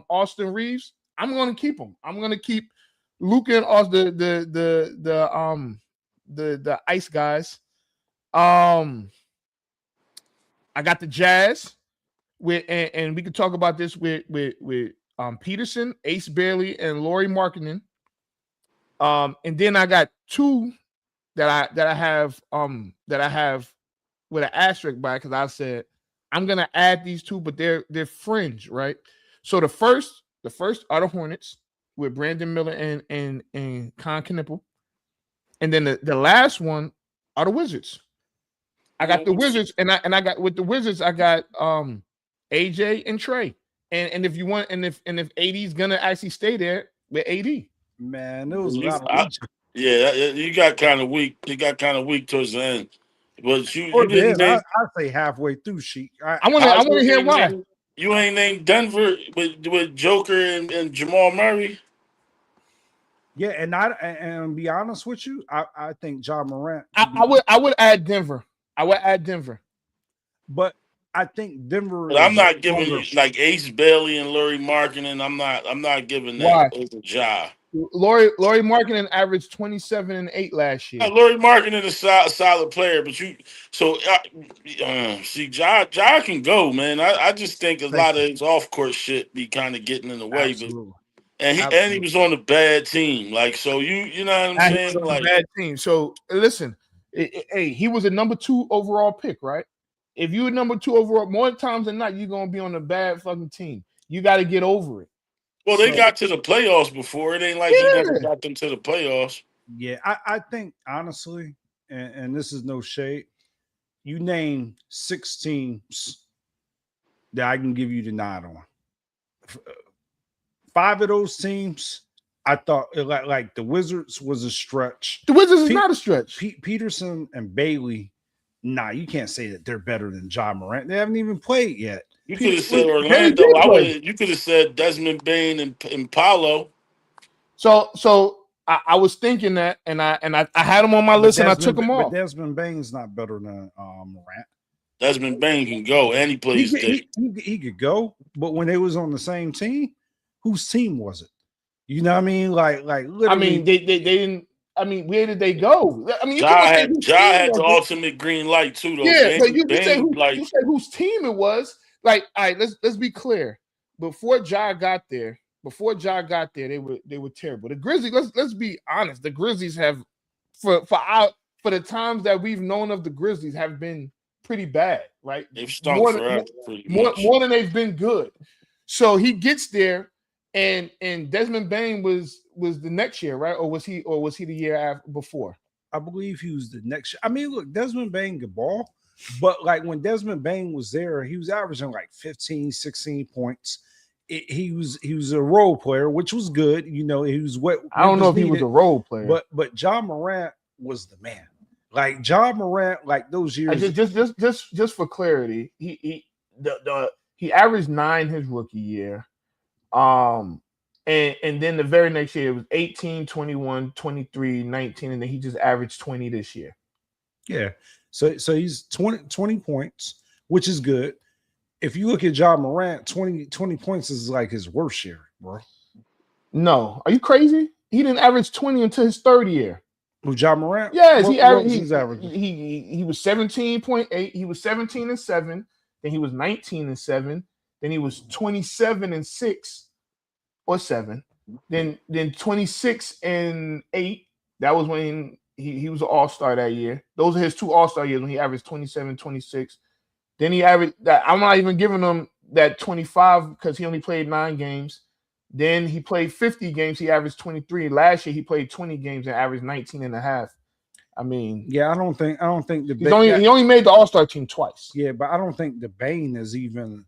Austin Reeves. I'm gonna keep him. I'm gonna keep Luka and Austin, the ice guys. I got the Jazz with, and we could talk about this with Peterson, Ace Bailey, and Lauri Markkinen. And then I got two that I have with an asterisk by, because I said I'm gonna add these two, but they're fringe, right? So the first are the Hornets with Brandon Miller and Con Knippel. And then the last one are the Wizards. I got the Wizards, and I got with the Wizards, I got AJ and Trey. And if you want, and if AD's gonna actually stay there with AD. Man, it was you got kind of weak. You got kind of weak towards the end. But you didn't I say halfway through, I want to hear why. You ain't named Denver with Joker and Jamal Murray. Yeah, and be honest with you, I think Ja Morant. I would add Denver. But I think Denver. But I'm not giving you like Ace Bailey and Lauri Markkinen. I'm not giving that over Ja. Lauri Markkinen averaged 27 and 8 last year. Lauri Markkinen is a solid player, but see, Ja can go, man. I just think a lot of his off court shit be kind of getting in the way. Absolutely. But he was on a bad team, like, so you know what I'm saying? Like, bad team. So listen, hey, he was a number 2 overall pick, right? If you were number 2 overall, more times than not, you're gonna be on a bad fucking team. You got to get over it. Well, they got to the playoffs before. It ain't like he never got them to the playoffs. Yeah, I think honestly, and this is no shade, you name 6 teams that I can give you the nod on. 5 of those teams, I thought like the Wizards was a stretch. The Wizards is not a stretch. Peterson and Bailey, nah, you can't say that they're better than Ja Morant. They haven't even played yet. You could have said Orlando. You could have said Desmond Bain and Paolo. So I was thinking that, and I had him on my list, and I took him off. But Desmond Bain's not better than Morant. Desmond Bain can go, and he plays. He could go, but when they was on the same team, whose team was it? You know what I mean? Like literally. I mean, they didn't. I mean, where did they go? I mean, Ja had the ultimate green light too, though. Yeah, so you say whose team it was. Like, all right, let's be clear. Before Ja got there, they were terrible. The Grizzlies, let's be honest. The Grizzlies have, for the times that we've known of the Grizzlies, have been pretty bad, right? They've stunk forever, more than they've been good. So he gets there, and Desmond Bain was the next year, right? Or was he the year before? I believe he was the next year. I mean, look, Desmond Bain could ball, but like when Desmond Bain was there, he was averaging like 15, 16 points. He was a role player, which was good. You know, he was what I don't know if he was a role player, but Ja Morant was the man. Like Ja Morant, like those years. Just for clarity, he averaged 9 his rookie year. And then the very next year it was 18, 21, 23, 19, and then he just averaged 20 this year. Yeah. So he's 20 points, which is good. If you look at Ja Morant, 20 points is like his worst year, bro. No. Are you crazy? He didn't average 20 until his third year. With Ja Morant? Yes, he was 17.8. He was 17 and 7. Then he was 19 and 7. Then he was 27 and 6 or 7. Then 26 and 8. That was when he was an all-star that year. Those are his 2 all-star years when he averaged 27, 26. Then he averaged that. I'm not even giving him that 25 because he only played 9 games. Then he played 50 games. He averaged 23. Last year he played 20 games and averaged 19 and a half. I mean, yeah, I don't think he only made the all-star team twice. Yeah, but I don't think the Bain is even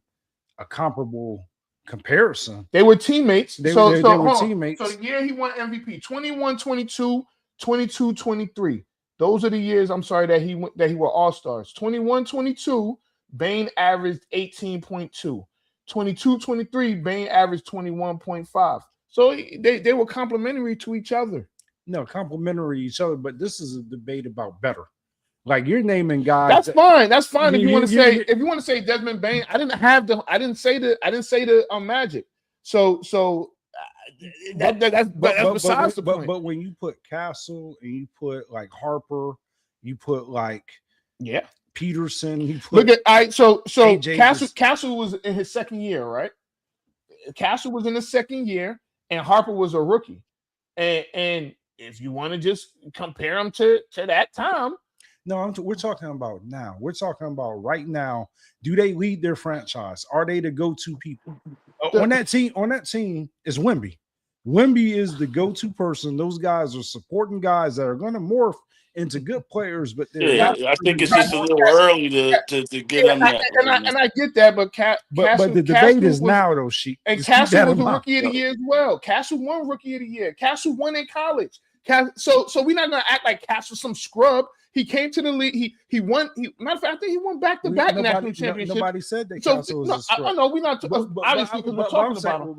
a comparable comparison. They were teammates. They were teammates. So the year he won MVP, 21-22, 22-23. Those are the years, I'm sorry, that he were all-stars. 21-22, Bain averaged 18.2. 22-23, Bain averaged 21.5. So they were complementary to each other. No, complementary to each other, but this is a debate about better. Like you're naming guys. That's fine. That's fine. If you want to say Desmond Bain, I didn't say the Magic. So that's besides the point. But when you put Castle and you put like Harper, you put like Yeah. Peterson. He put Look at all right. So AJ Castle was in his second year, right? Castle was in his second year, and Harper was a rookie. And if you want to just compare them to that time, no, we're talking about now. We're talking about right now. Do they lead their franchise? Are they the go-to people on that team? On that team is Wemby. Wemby is the go-to person. Those guys are supporting guys that are going to morph into good players, but yeah, I think it's just a little early to get them that. And I get that, but but the debate is now though. And Castle was a rookie of the year as well. Castle won rookie of the year. Castle won in college. So we're not gonna act like Castle's some scrub. He came to the league. He won. Matter of fact, I think he won back-to-back national championships. Nobody said that Castle was a scrub. I know we're not obviously because we're talking about him.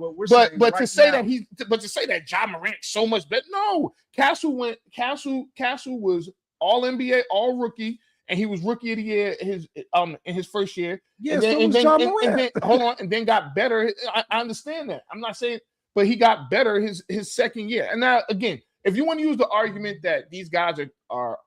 But to say that Ja Morant's so much better, no. Castle was all NBA, all rookie, and he was rookie of the year in his first year. Yes, and then hold on, and then got better. I understand that. I'm not saying, but he got better his second year. And now again, if you want to use the argument that these guys are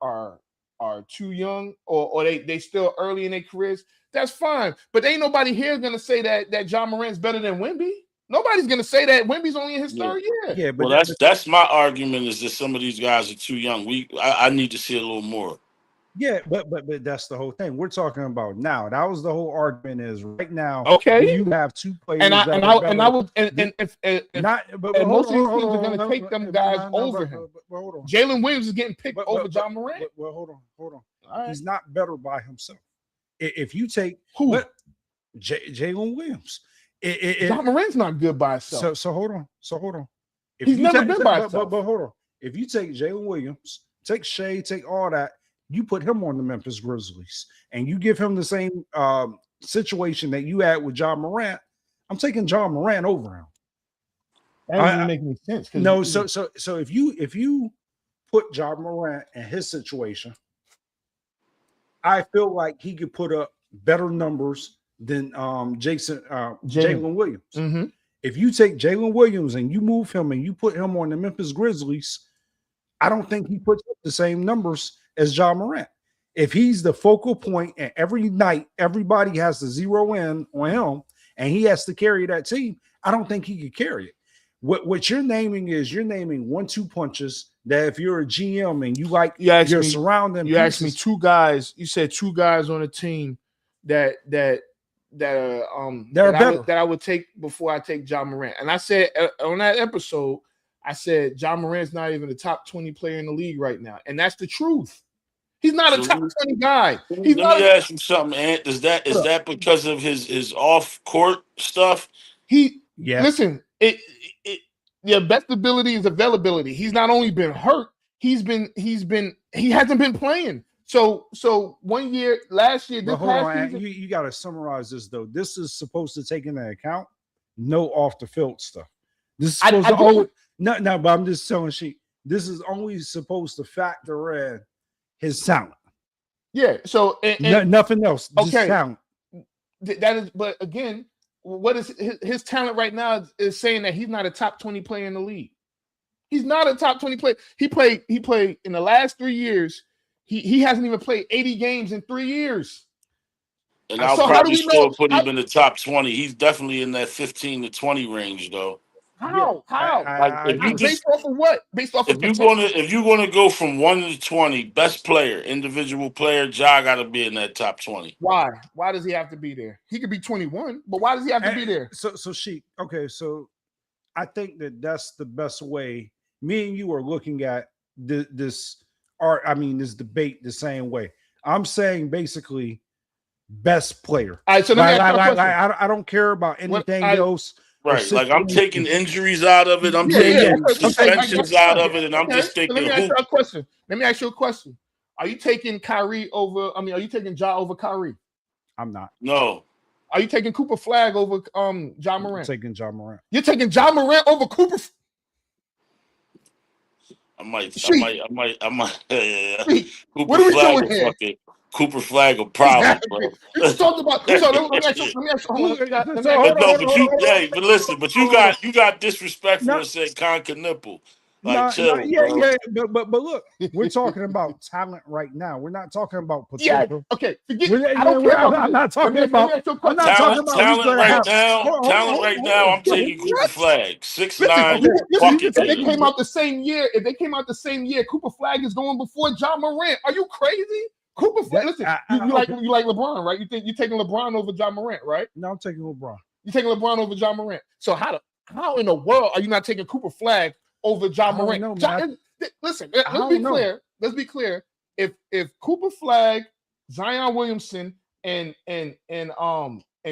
too young or they still early in their careers, that's fine. But ain't nobody here gonna say that Ja Morant's better than Wemby. Nobody's gonna say that Wemby's only in his third year. Yeah, but well, that's my argument is that some of these guys are too young. I need to see a little more. Yeah, but that's the whole thing. We're talking about now. That was the whole argument. Is right now. Okay, you have two players, and I would, and if not, but most of these teams are going to take them guys over him. Jalen Williams is getting picked over Ja Morant. Well, hold on. Right. He's not better by himself. If you take who, Jalen Williams. Ja Morant's not good by himself. So hold on. He's never been by himself. But hold on. If you take Jalen Williams, take Shea, take all that, you put him on the Memphis Grizzlies, and you give him the same situation that you had with Ja Morant, I'm taking Ja Morant over him. That doesn't make any sense. No, so if you put Ja Morant in his situation, I feel like he could put up better numbers than Jalen Williams. Mm-hmm. If you take Jalen Williams and you move him and you put him on the Memphis Grizzlies, I don't think he puts up the same numbers as Ja Morant. If he's the focal point and every night everybody has to zero in on him and he has to carry that team, I don't think he could carry it. What you're naming 1-2 punches that if you're a GM and you're surrounding. You asked me two guys. You said two guys on a team that I would take before I take Ja Morant. And I said on that episode, I said Ja Morant's not even the top 20 player in the league right now, and that's the truth. He's not a top 20 guy. Let me ask you something, Ant. Is that because of his off court stuff? Listen. The best ability is availability. He's not only been hurt, he hasn't been playing. So 1 year, last year, you got to summarize this though. This is supposed to take into account no off the field stuff. This is supposed but I'm just telling you, this is only supposed to factor in his talent. Yeah. So nothing else. Just talent. That is, but again, what is his talent right now is saying that he's not a top 20 player in the league. He's not a top 20 player. He played in the last 3 years. He hasn't even played 80 games in 3 years. And I'll probably still put him in the top 20. He's definitely in that 15 to 20 range, though. How? Based off of what? Based off of if you're gonna go from 1 to 20, best player, individual player, Ja got to be in that top 20. Why? Why does he have to be there? He could be 21, but why does he have to be there? So I think that's the best way. Me and you are looking at this debate the same way. I'm saying basically best player. All right, so I don't care about anything else. Right, like I'm taking injuries out of it. I'm taking suspensions out of it, and I'm just thinking. So let me ask you a question. Are you taking Kyrie over? I mean, are you taking Ja over Kyrie? I'm not. No. Are you taking Cooper Flag over Ja Morant? I'm taking Ja Morant. You're taking Ja Morant over Cooper. I might. Yeah. Cooper Flag will fucking. Cooper Flag a problem, bro. You talked about. Let me ask you. But listen, you got disrespect for saying conker nipple. Like, chill, yeah. But look, we're talking about talent right now. We're not talking about potential. Yeah, okay. Forget. I'm not talking about. Talent right now. I'm taking Cooper Flag, 6'9". Listen, if they came out the same year, Cooper Flag is going before John Morant. Are you crazy? Cooper Flag. Listen, you like LeBron, right? You think you're taking LeBron over John Morant, right? No, I'm taking LeBron. You're taking LeBron over John Morant. So how in the world are you not taking Cooper Flag over John Morant? Listen, let's be clear. If Cooper Flag, Zion Williamson, and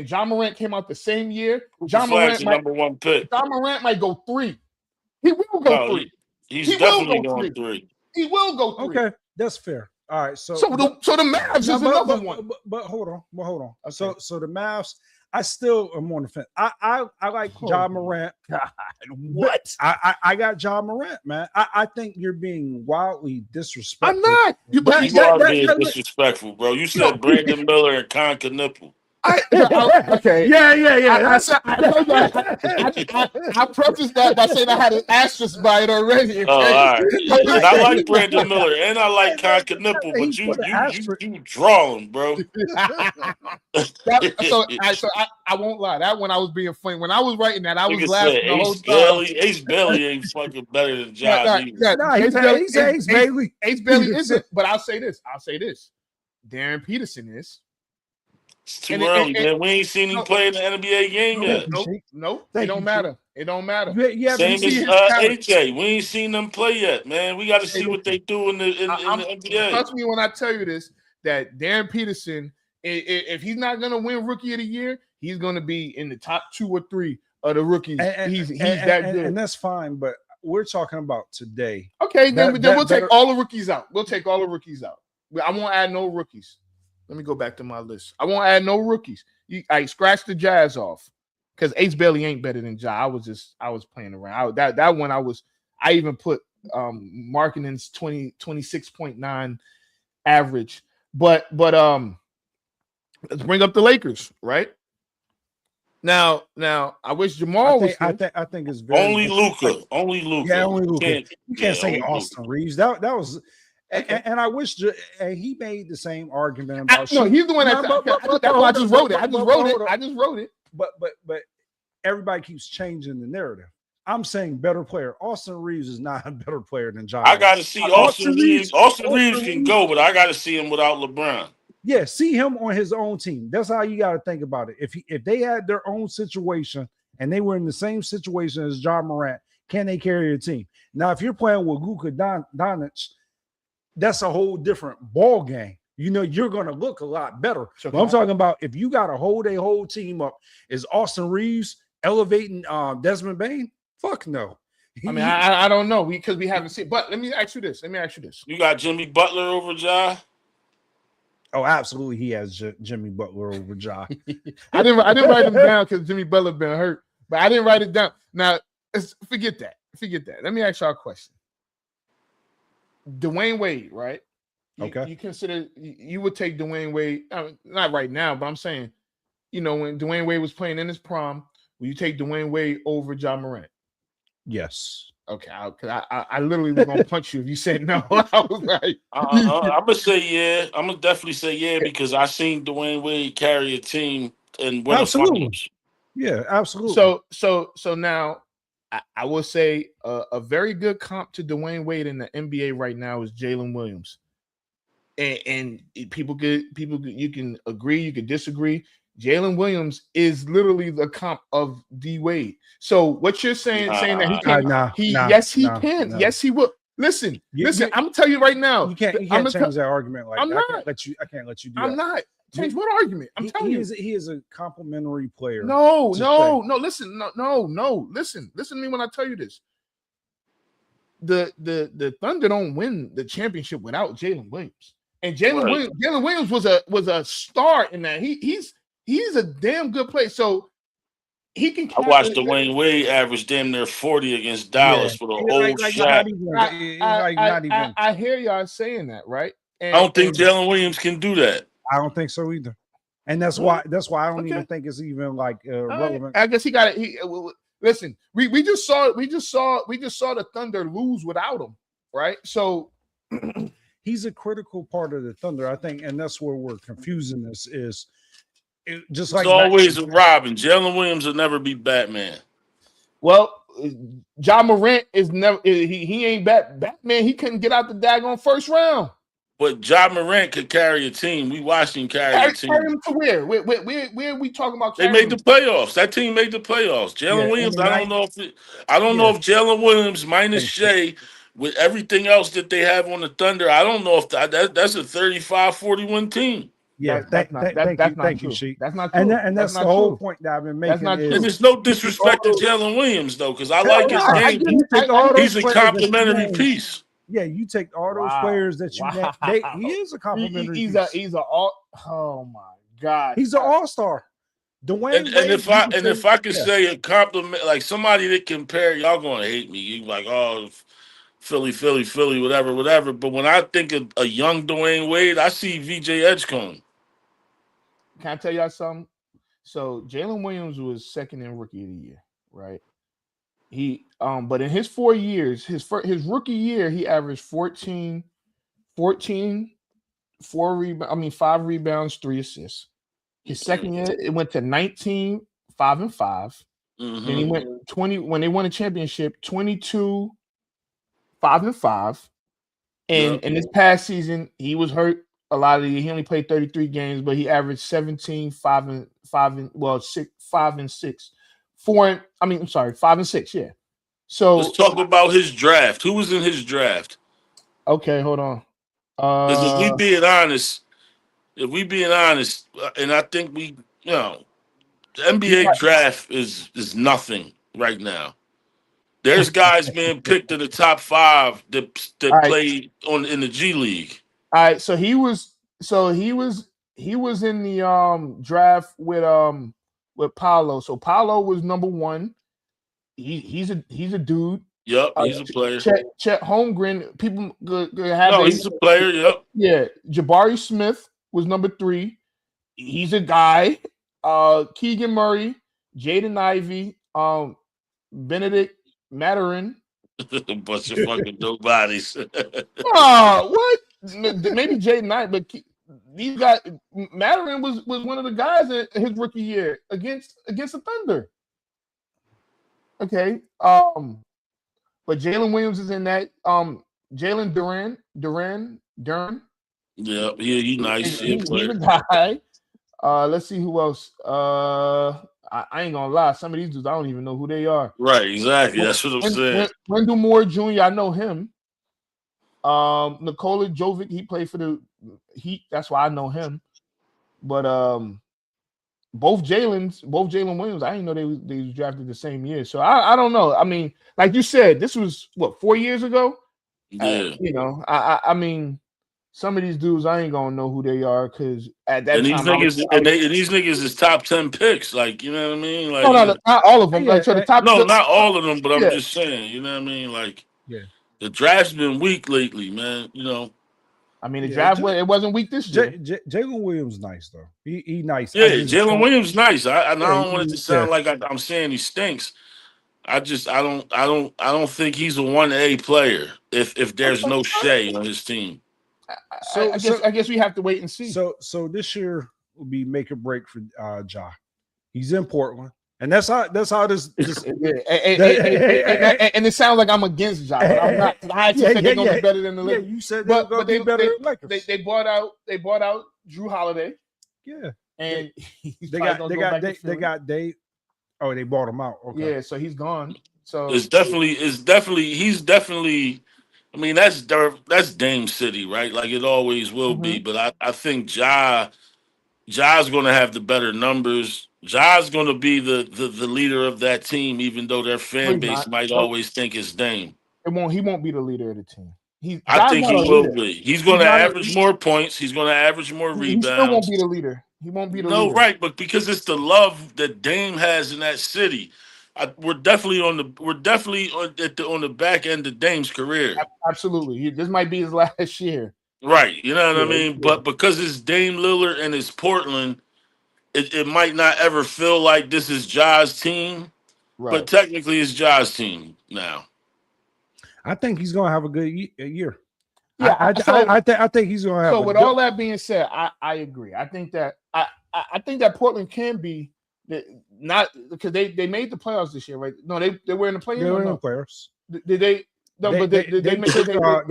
John Morant came out the same year, John Morant number one pick. John Morant might go 3. He will go 3. He's definitely going 3. He will go 3. Okay, that's fair. All right, so the Mavs is another one. But hold on. Okay. So the Mavs, I still am on the fence. I like John Morant. God, what? I got John Morant, man. I think you're being wildly disrespectful. I'm not. You are being disrespectful, bro. You said Brandon Miller and Con Knipple. Okay. Yeah. I prefaced that by saying I had an asterisk by it already. Okay? Oh, all right. And I like Brandon Miller and I like Con Knipple, but you draw him, bro. I won't lie. That one I was being funny. When I was writing that, I was laughing the whole time. Ace Bailey ain't fucking better than John. Ace Bailey. Ace Bailey isn't. But I'll say this. Darren Peterson is. It's too early, man. We ain't seen him play in the NBA game yet. Nope. It don't matter. Same as AJ. We ain't seen them play yet, man. We got to see what they do in the NBA. Trust me when I tell you this, that Darren Peterson, if he's not going to win Rookie of the Year, he's going to be in the top 2 or 3 of the rookies. He's that good. And that's fine, but we're talking about today. Okay, then we'll take all the rookies out. We'll take all the rookies out. I won't add no rookies. Let me go back to my list. I won't add no rookies. I scratch the Jazz off because Ace Bailey ain't better than Ja. I was playing around. That one I even put Markkanen's 26.9 average. But let's bring up the Lakers, right? Now I wish Jamal was. I think it's very only Luka. Yeah, only Luka. You can't say Austin Reeves. That was. And I wish he made the same argument about. No, he's the one that's why I just wrote it. I just wrote it. But everybody keeps changing the narrative. I'm saying better player. Austin Reeves is not a better player than John. I got to see Austin Reeves. Austin Reeves can go, but I got to see him without LeBron. Yeah, see him on his own team. That's how you got to think about it. If they had their own situation and they were in the same situation as John Morant, can they carry a team? Now, if you're playing with Luka Doncic, that's a whole different ball game. You know, you're going to look a lot better. So but I'm talking about if you got to hold a whole team up, is Austin Reeves elevating Desmond Bain? Fuck no. I mean, I don't know because we haven't seen. But let me ask you this. You got Jimmy Butler over Ja? Oh, absolutely. He has Jimmy Butler over Ja. I didn't write him down because Jimmy Butler been hurt, but I didn't write it down. Now, forget that. Let me ask y'all a question. Dwayne Wade, right? Okay. You consider you would take Dwayne Wade, not right now, but I'm saying, you know, when Dwayne Wade was playing in his prime, will you take Dwayne Wade over John Morant? Yes. Okay, I literally was gonna punch you if you said no. I was like, I'm gonna say yeah. I'm gonna definitely say yeah because I seen Dwayne Wade carry a team and win the finals. Yeah, absolutely. So now. I will say a very good comp to Dwayne Wade in the NBA right now is Jalen Williams, and people you can agree, you can disagree. Jalen Williams is literally the comp of D Wade. So what you're saying that he can? Yes, he can. Yes, he will. Listen. I'm gonna tell you right now. You can't change that argument. Like I can't let you do that. I'm not. Change what argument? I'm telling you. He is a complimentary player. No. Listen, listen. Listen to me when I tell you this. The Thunder don't win the championship without Jalen Williams. And Jalen Williams was a star in that. He's a damn good player. So he can. I watched Dwayne Wade average damn near 40 against Dallas with an old shot. I hear y'all saying that, right? I don't think Jalen Williams can do that. I don't think so either, and that's why I don't even think it's even like relevant. I guess he got it. listen, we just saw the Thunder lose without him, right? So he's a critical part of the Thunder, I think, and that's where we're confusing this is just like it's always a Robin. Jalen Williams will never be Batman. Well, Ja Morant is never he ain't Batman. He couldn't get out the daggone first round. But Ja Morant could carry a team. We watched him carry a team. Carry him to where? Where are we talking about? They made the playoffs. That team made the playoffs. Jalen Williams, I don't know if Jalen Williams minus Shea with everything else that they have on the Thunder, I don't know if that's a 35-40 win team. Yeah, that's not true. That's not true. And that's the whole point that I've been making. That's not true. And there's no disrespect to Jalen Williams though, because I like his game. He's a complimentary piece. Yeah, you take all those players that you he is a complimentary piece. He's a all. Oh my God, he's an all-star. Dwayne and if I could say a compliment, like somebody that compare, y'all gonna hate me. You like, oh, Philly, whatever. But when I think of a young Dwayne Wade, I see VJ Edgecombe. Can I tell y'all something? So Jalen Williams was second in Rookie of the Year, right? He but in his 4 years, his rookie year, he averaged 14, 5 rebounds, 3 assists. His second year, it went to 19, 5 and 5. Mm-hmm. Then he went 20 when they won a championship, 22, 5 and 5. And in this past season, he was hurt a lot of the year. He only played 33 games, but he averaged 17, 5 and 6, 5 and 6. 5 and 6, yeah. So let's talk about his draft. Who was in his draft? Okay, hold on. If we being honest, and I think the NBA draft is nothing right now. There's guys being picked in the top 5 that played in the G League. All right, so he was in the draft with Paolo. So Paolo was number 1. He's a dude. Yep, he's a player. Chet Holmgren. People he's a player. Yep. Yeah, Jabari Smith was number 3. He's a guy. Keegan Murray, Jaden Ivey, Benedict Mathurin. A bunch of fucking nobodies. What? Maybe Jaden Ivey, but these guys. Mathurin was one of the guys in his rookie year against the Thunder. Okay. But Jalen Williams is in that. Jalen Duran. Yeah, he's nice. He's a guy. Let's see who else. I ain't gonna lie. Some of these dudes, I don't even know who they are. Right, exactly. That's what I'm saying. Wendell Moore Jr., I know him. Nikola Jovic, he played for the Heat. That's why I know him. But both Jalen Williams, I didn't know they was drafted the same year. So I don't know. I mean, like you said, this was 4 years ago. Yeah. I mean, some of these dudes I ain't gonna know who they are because at that time, these niggas is top 10 picks. Like, you know what I mean? Like, no, not all of them. Like, so the top. No, not all of them. But I'm just saying. You know what I mean? Like, the draft's been weak lately, man. You know. I mean, the draft it wasn't weak this year. Jalen Williams nice though. He nice. Yeah, Jalen Williams nice. I don't want it to sound like I'm saying he stinks. I don't think he's a 1A player if there's no Shea on his team. I guess we have to wait and see. So this year will be make or break for Ja. He's in Portland. And that's how this and it sounds like I'm against Ja. But I'm not. I actually said they're gonna be better than the Lakers. Yeah, you said they're gonna be better than the Lakers. They bought out Drew Holiday. Yeah. And they got Dave. Oh, they bought him out. Okay. Yeah, so he's gone. So he's definitely I mean, that's Dame City, right? Like it always will be. But I think Ja's gonna have the better numbers. Ja's gonna be the leader of that team, even though their fan base might always think it's Dame. He won't be the leader of the team. I think he will be. He's gonna average more points, he's gonna average more rebounds. He still won't be the leader. He won't be the leader. No, right, but because it's the love that Dame has in that city. We're definitely on the back end of Dame's career. Absolutely. This might be his last year. Right. You know what I mean? Yeah. But because it's Dame Lillard and it's Portland, it might not ever feel like this is Ja's team. Right. But technically, it's Ja's team now. I think he's gonna have a good year. Yeah. I think he's gonna have. So with all that being said, I agree. I think that Portland can be not because they made the playoffs this year, right? No, they were in the play-in. They were in the playoffs. Did they? No, but they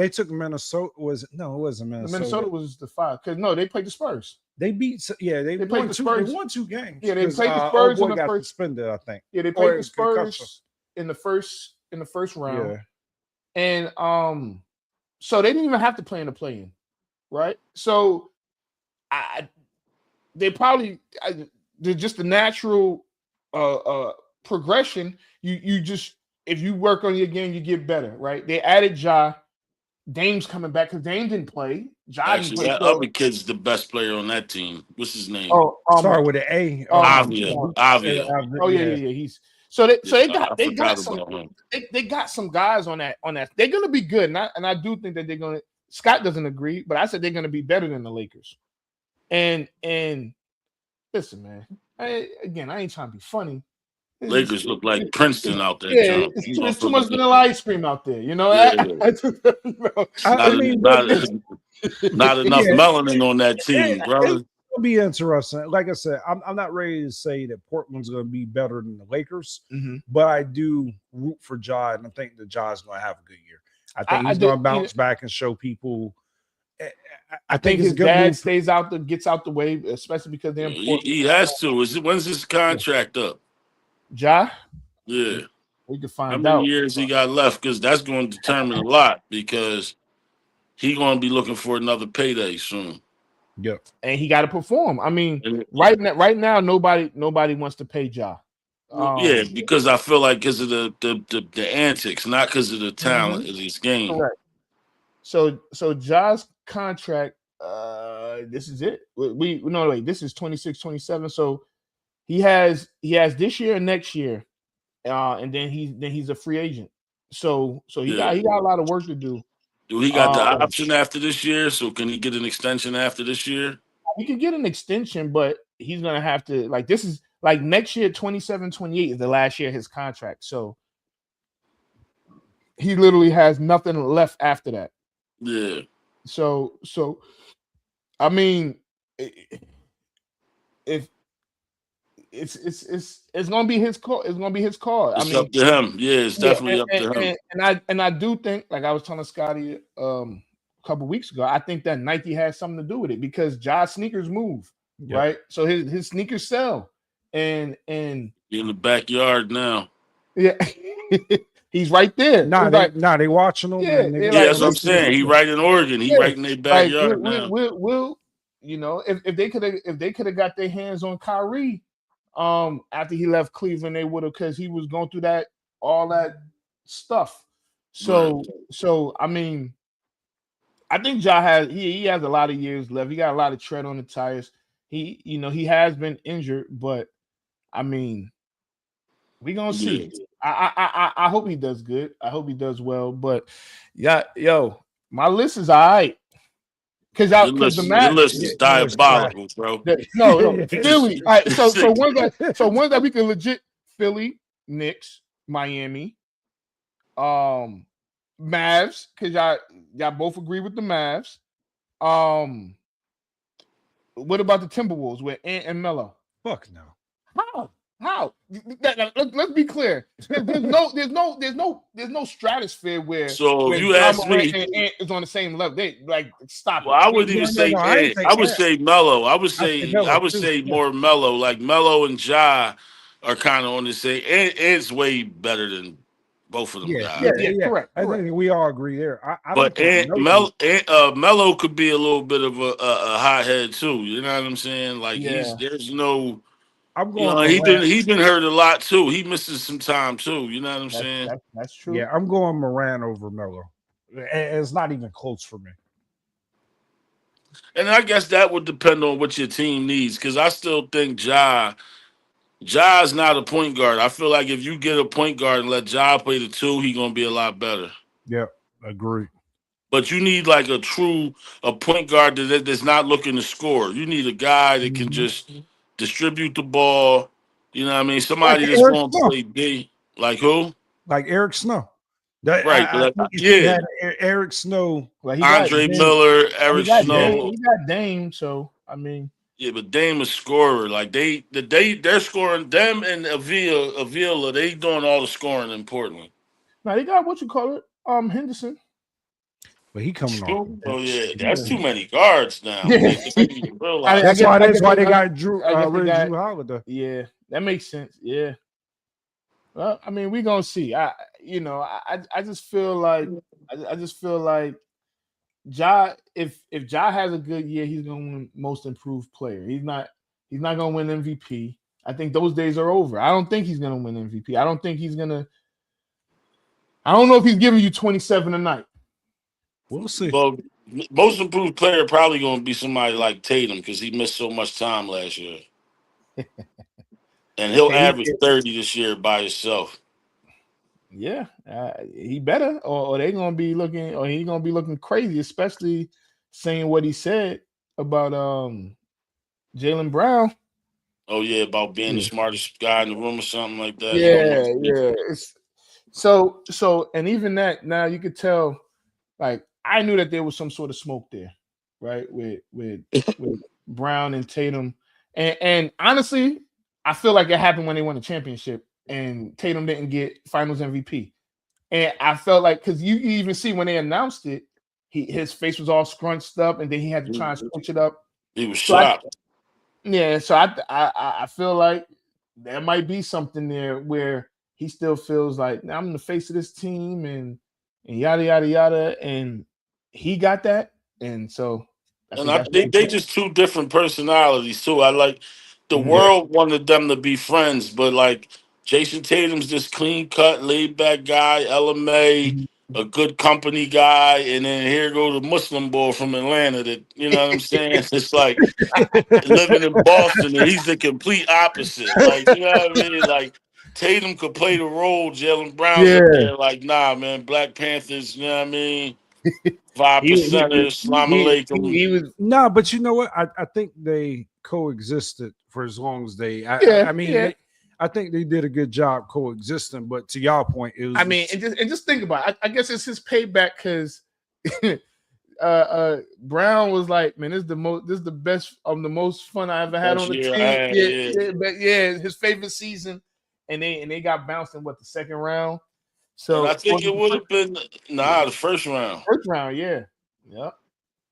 took Minnesota. It wasn't Minnesota. Minnesota was the 5 because no, they played the Spurs. They beat. Yeah, they played the Spurs. They won 2 games. Yeah, they played the Spurs in the got first. Suspended, I think. Yeah, they played the Spurs in the first round. Yeah. And so they didn't even have to play in the play-in, right? So they're just the natural progression. You just if you work on your game, you get better, right? They added Ja. Dame's coming back because Dame didn't play. Actually, that other kid's the best player on that team. What's his name? Oh, sorry with an A. Avia. Oh yeah. He's they got some guys on that. They're gonna be good, and I do think that they're gonna. Scott doesn't agree, but I said they're gonna be better than the Lakers. And listen, man. I ain't trying to be funny. Lakers look like Princeton out there. Yeah, it's too much vanilla ice cream out there. You know, not enough melanin on that team, brother. It'll be interesting. Like I said, I'm not ready to say that Portland's going to be better than the Lakers, but I do root for Ja, and I think that Ja's going to have a good year. I think he's going to bounce back and show people. I think his dad gets out the way, especially because they're important. He has to. When's his contract up? Ja? Yeah. We can find out. How out. many years he got left? Because that's going to determine a lot because he's going to be looking for another payday soon. Yep. And he got to perform. I mean, right now, nobody wants to pay Ja. Yeah, because I feel like because of the antics, not because of the talent of this game. Correct. So Ja's contract, this is it. This is 26-27. So he has this year and next year, and then he's a free agent. So he got a lot of work to do. Do he got the option after this year? So can he get an extension after this year? He can get an extension, but he's gonna have to this is next year, 27-28 is the last year of his contract. So he literally has nothing left after that. Yeah. So I mean, if it's gonna be his call. It's gonna be his call. It's up to him. Yeah, it's definitely up to him. And I do think, like I was telling Scotty a couple weeks ago, I think that Nike has something to do with it because Ja's sneakers move, right? So his sneakers sell, and in the backyard now. Yeah, he's right there. They watching him. Yeah, that's what I'm saying. He right in Oregon. He right in their backyard now. We'll if they could have got their hands on Kyrie, after he left Cleveland, they would have because he was going through all that stuff. So I mean, I think Ja has he has a lot of years left. He got a lot of tread on the tires. He has been injured, but I mean, we gonna see. I hope he does good. I hope he does well. But my list is all right. Because the your list is diabolical, bro. No, Philly. All right, so ones that we can legit Philly, Knicks, Miami, Mavs, because y'all both agree with the Mavs. What about the Timberwolves with Ant and Melo? Fuck no. How? Let's be clear. There's no stratosphere where. So if you ask me, Ant is on the same level. They stop. Well, I wouldn't even say Ant. I would say Melo. I would say more Melo. Like Melo and Ja are kind of on the same. Ant's way better than both of them guys. Yeah, correct. I think we all agree there. But Melo could be a little bit of a hothead too. You know what I'm saying? Like there's no. I'm going. He's been hurt a lot too. He misses some time too. You know what I'm saying? That's true. Yeah, I'm going Moran over Melo. It's not even close for me. And I guess that would depend on what your team needs, because I still think Ja's not a point guard. I feel like if you get a point guard and let Ja play the 2, he's gonna be a lot better. Yep, agree. But you need like a point guard that's not looking to score. You need a guy that can just distribute the ball. You know what I mean? Somebody that's going to play D. Like who? Like Eric Snow. That Right, I but think if you yeah, had Eric Snow, Well, he got Andre Dame. Miller, He Eric got Dame. Snow. He got Dame. So I mean, Yeah, but Dame a scorer. Like they're scoring them and Avila. They doing all the scoring in Portland. now they got what you call it, Henderson. but he coming off the Oh bench. yeah, that's too many guards now. Yeah. They don't even realize. That's guess, why. I That's guess why they, they got Drew. I guess they Really got. Drew Holiday. Yeah, that makes sense. Yeah. Well, I mean, we gonna see. I just feel like I just feel like Ja. If Ja has a good year, he's gonna win Most Improved Player. He's not gonna win MVP. I think those days are over. I don't think he's gonna win MVP. I don't think he's gonna. I don't know if he's giving you 27 a night. We'll see. Well, most improved player probably going to be somebody like Tatum because he missed so much time last year, and he'll Okay, average 30 this year by himself. yeah, he better, or they gonna be looking, or he gonna be looking crazy, especially saying what he said about Jalen Brown. Oh yeah, about being the Yeah. smartest guy in the room or something like that. He Yeah, almost yeah. So, and even that now you could tell. Like I knew that there was some sort of smoke there, right? With Brown and Tatum, and honestly, I feel like it happened when they won the championship and Tatum didn't get Finals MVP, and I felt like because you even see when they announced it, his face was all scrunched up, and then he had to try and switch it up. He was So shocked. I feel like there might be something there where he still feels like I'm the face of this team and yada yada yada, and he got that, and so I And think that's they just two different personalities too. I like the Mhm. world wanted them to be friends, but like Jason Tatum's this clean cut, laid back guy, LMA, a good company guy, and then here goes a Muslim boy from Atlanta that you know what I'm saying? It's like living in Boston and he's the complete opposite. Like, you know what I mean? Like Tatum could play the role, Jalen Brown's up Yeah, there, like, nah, man, Black Panthers, you know what I mean? Five he percenters, Salam alaikum. he was No, but you know what? I think they coexisted for as long as they. yeah I mean, yeah. I think they did a good job coexisting. But to y'all point, it was. I mean, and just think about it. I guess it's his payback because Brown was like, man, this is the best the most fun I ever had Best on the year I team. had, Yeah, yeah. but his favorite season, and they got bounced in what the second round. And So I think it would have been the first round. first round, yeah.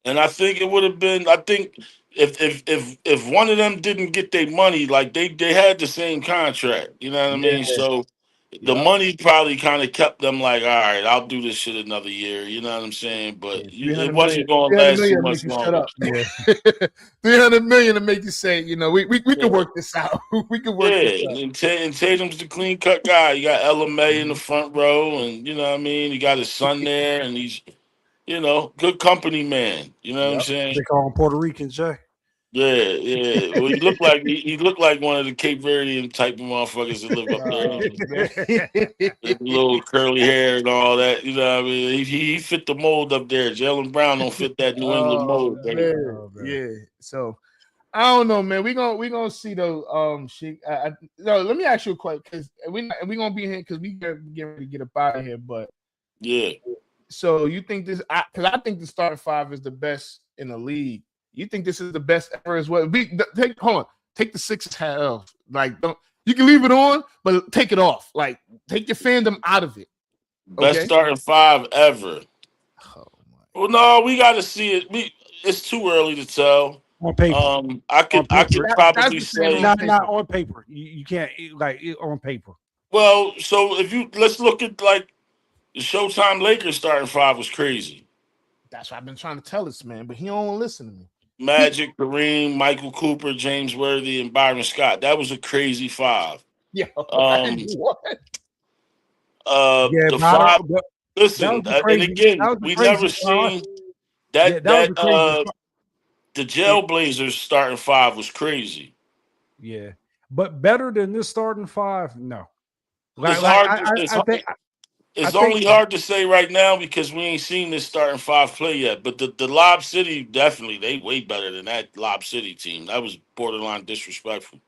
And I think it would have been. I think if one of them didn't get their money, like they had the same contract, you know what I mean? Yeah. So the Yep. money probably kind of kept them like, all right, I'll do this shit another year. You know what I'm saying? But Yeah, it 300 wasn't going to 300 last too million to make much you shut longer. up. Yeah. 300 million to make you say, we Yeah. can work this out. We can work this Yeah, out. and Tatum's the clean cut guy. You got LMA in the front row, and you know what I mean. He got his son there, and he's good company man. You know what I'm Yep. saying? They call them Puerto Rican, Jay. Yeah. Well, he looked like one of the Cape Verdean type of motherfuckers that live up there. Oh, man. With little curly hair and all that. You know what I mean? He fit the mold up there. Jalen Brown don't fit that New England Oh, mold, baby. man. Yeah. So I don't know, man. We gonna see though. No, let me ask you a question because we gonna be here because we get ready to get up out of here. But Yeah. so you think this? Because I think the starting five is the best in the league. You think this is the best ever as well? Take the Sixers hat off. Like, you can leave it on, but take it off. Like, take your fandom out of it. Best Okay? starting five ever. Oh my. Well, no, we got to see it. It's too early to tell. On paper. I could probably That's the thing say Not on paper. You can't on paper. well. So let's look at like the Showtime Lakers starting five was crazy. That's what I've been trying to tell this man, but he don't listen to me. Magic, Kareem, Michael Cooper, James Worthy, and Byron Scott. That was a crazy five. Yo, what? Yeah, The five. Listen, that was and again, that was we crazy never five. seen that. That was a crazy The Jailblazers starting five was crazy. Yeah, but better than this starting five, no. It's hard. It's only hard to say right now because we ain't seen this starting five play yet. But the Lob City definitely they way better than that Lob City team. That was borderline disrespectful.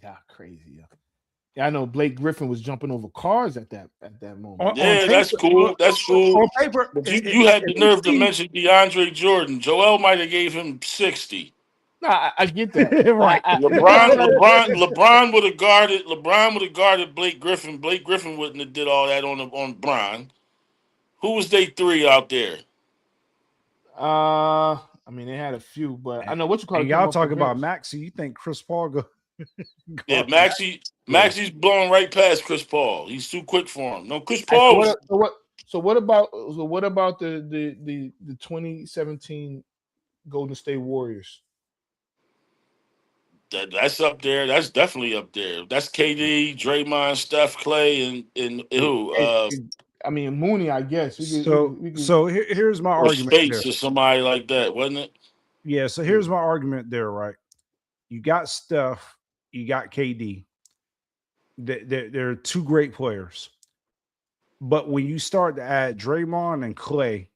Yeah, crazy. Yeah. Yeah, I know Blake Griffin was jumping over cars at that moment. On Yeah, paper, that's cool. That's cool. on paper, But you had the if you nerve to see mention DeAndre Jordan. Joel might have gave him 60. No, I get that. right, LeBron would have guarded. LeBron would have guarded Blake Griffin. Blake Griffin wouldn't have did all that on Bron. Who was they three out there? I mean, they had a few, but I know what you call and it. y'all talk about Maxey. You think Chris Paul go? Yeah, Maxey's blowing right past Chris Paul. He's too quick for him. No, Chris So Paul. Was, what about the 2017 Golden State Warriors? that's up there. That's definitely up there. That's KD, Draymond, Steph, Clay, and who? I mean, Mooney, I guess. So here's my or argument Spates there. or somebody like that, wasn't it? Yeah. So here's my argument there. Right. You got Steph. You got KD. They're two great players. But when you start to add Draymond and Clay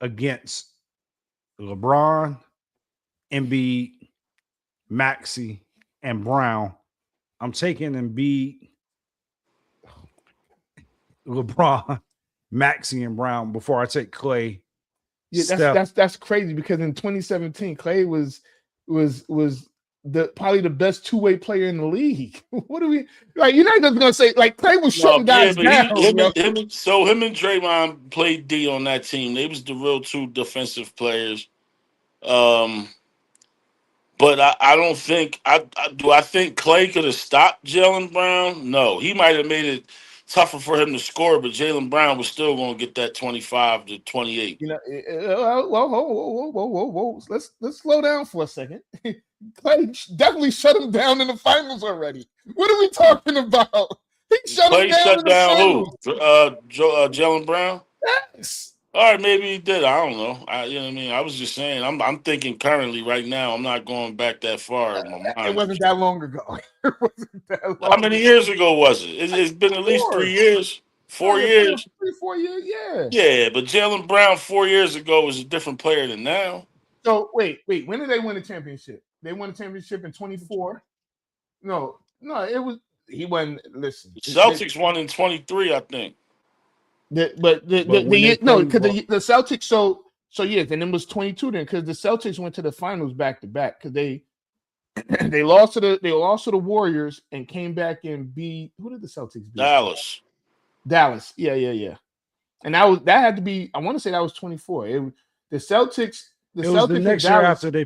against LeBron, Embiid, Maxey, and Brown, I'm taking Embiid, LeBron, Maxey, and Brown before I take Clay. Yeah, that's crazy because in 2017, Clay was probably the best two-way player in the league. What do we like? You're not just gonna say like Clay was shutting guys down. Him and Draymond played D on that team. They was the real two defensive players. But I don't think I think Clay could have stopped Jaylen Brown. No, he might have made it tougher for him to score, but Jaylen Brown was still going to get that 25 to 28. You know, whoa. Let's slow down for a second. Clay definitely shut him down in the finals already. What are we talking about? He shut him down. Who? Jaylen Brown? Yes. All right, maybe he did. I don't know. You know what I mean? I was just saying. I'm thinking currently right now. I'm not going back that far in my mind. It wasn't that long ago. How many years ago was it? It's been at least 3 years. 4 years. 4 years, yeah. Yeah, but Jaylen Brown 4 years ago was a different player than now. So wait. When did they win the championship? They won the championship in 24. No, it was he won. Listen, the Celtics won in 23, I think. The Celtics. So yes, and it was 22 then because the Celtics went to the finals back to back because they lost to the Warriors and came back and beat who did the Celtics beat? Dallas. Yeah. And that had to be. I want to say that was 24. The Celtics. It was the next year after they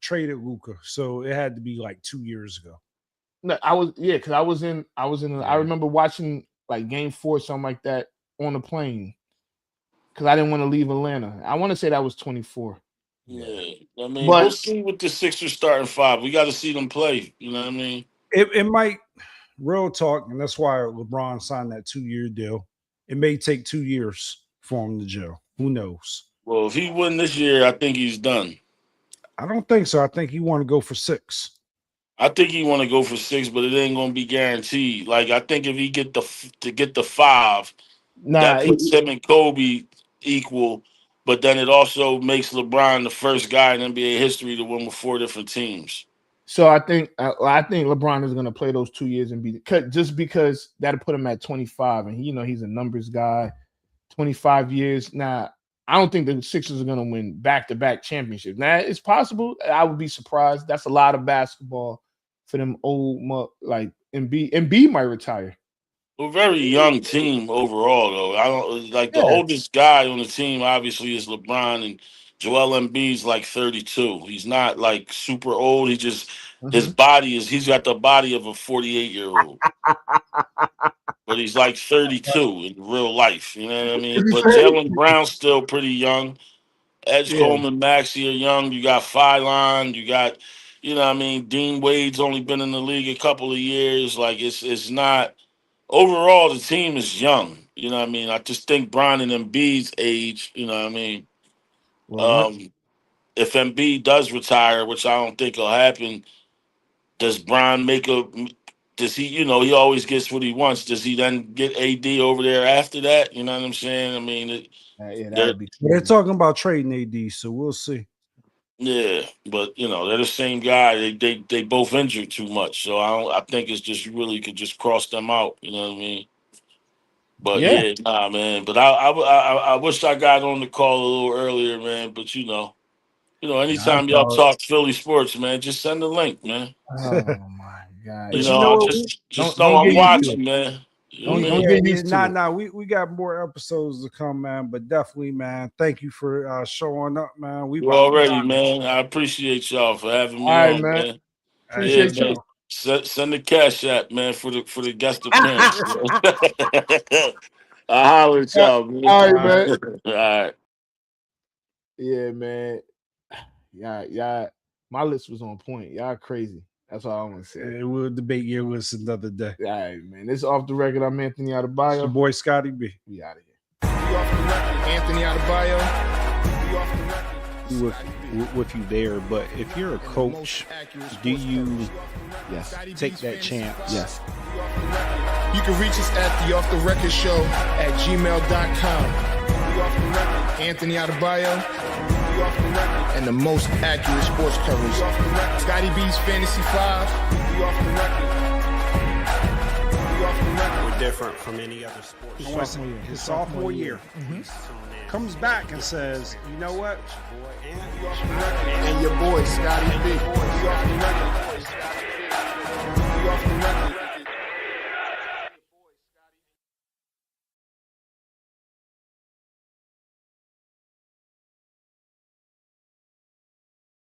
traded Luka, so it had to be like 2 years ago. No, because I was in. I remember watching like Game 4, something like that, on the plane because I didn't want to leave Atlanta. I want to say that was 24. Yeah, I mean, we'll see with the Sixers starting five. We got to see them play. You know what I mean? It might real talk, and that's why LeBron signed that 2-year deal. It may take 2 years for him to gel. Who knows? Well, if he win this year, I think he's done. I don't think so. I think he want to go for 6. I think he want to go for 6, but it ain't going to be guaranteed. Like I think if he get the 5, that puts him and Kobe equal. But then it also makes LeBron the first guy in NBA history to win with 4 different teams. So I think LeBron is going to play those 2 years and be just because that'll put him at 25, and he's a numbers guy. 25 years now. I don't think the Sixers are going to win back-to-back championships. Now, it's possible. I would be surprised. That's a lot of basketball for them old, like Embiid might retire. A very young team overall, though. I don't like the oldest guy on the team. Obviously, is LeBron, and Joel Embiid's like 32. He's not like super old. He just his body he's got the body of a 48-year-old. But he's like 32 in real life. You know what I mean? But Jaylen Brown's still pretty young. Coleman, Maxey are young. You got Phylon. You got, you know what I mean? Dean Wade's only been in the league a couple of years. Like, it's not – overall, the team is young. You know what I mean? I just think Bron and Embiid's age, you know what I mean? If Embiid does retire, which I don't think will happen, does Bron does he, he always gets what he wants. Does he then get AD over there after that? You know what I'm saying? I mean, they're talking about trading AD, so we'll see. Yeah, but they're the same guy. They both injured too much, so I think it's just you really could just cross them out. You know what I mean? But Yeah. yeah, nah, man. But I wish I got on the call a little earlier, man. But Nah, anytime that's y'all all talk Philly sports, man, just send the link, man. Oh my God. But Yo. you know I what? just know Don't I'm get used to it. watching, man. You know what I Don't mean? get used to it. Nah. We got more episodes to come, man. But definitely, man. Thank you for showing up, man. We You about to already, man. I appreciate y'all for having All me right, on, man. man. Yeah, Appreciate man. you. Send the cash app, man, for the guest appearance. I'll holler at y'all, man. All right, all man. All right. Yeah, man. Yeah. My list was on point. Y'all crazy. That's all I'm gonna say. right. We'll debate your list another day. All right, man. This is Off the Record. I'm Anthony It's your Adebayo. boy Scotty B. We out of here. We off the record. Anthony Adebayo. We off the record. With you there, but if you're a coach, do you take that chance? Yes. You can reach us at the Off the Record Show at gmail.com. Anthony Adebayo. And the most accurate sports coverage. Scotty B's Fantasy 5. We're different from any other sport. His sophomore year. Comes back and says, you know what? And your boy, Scotty B.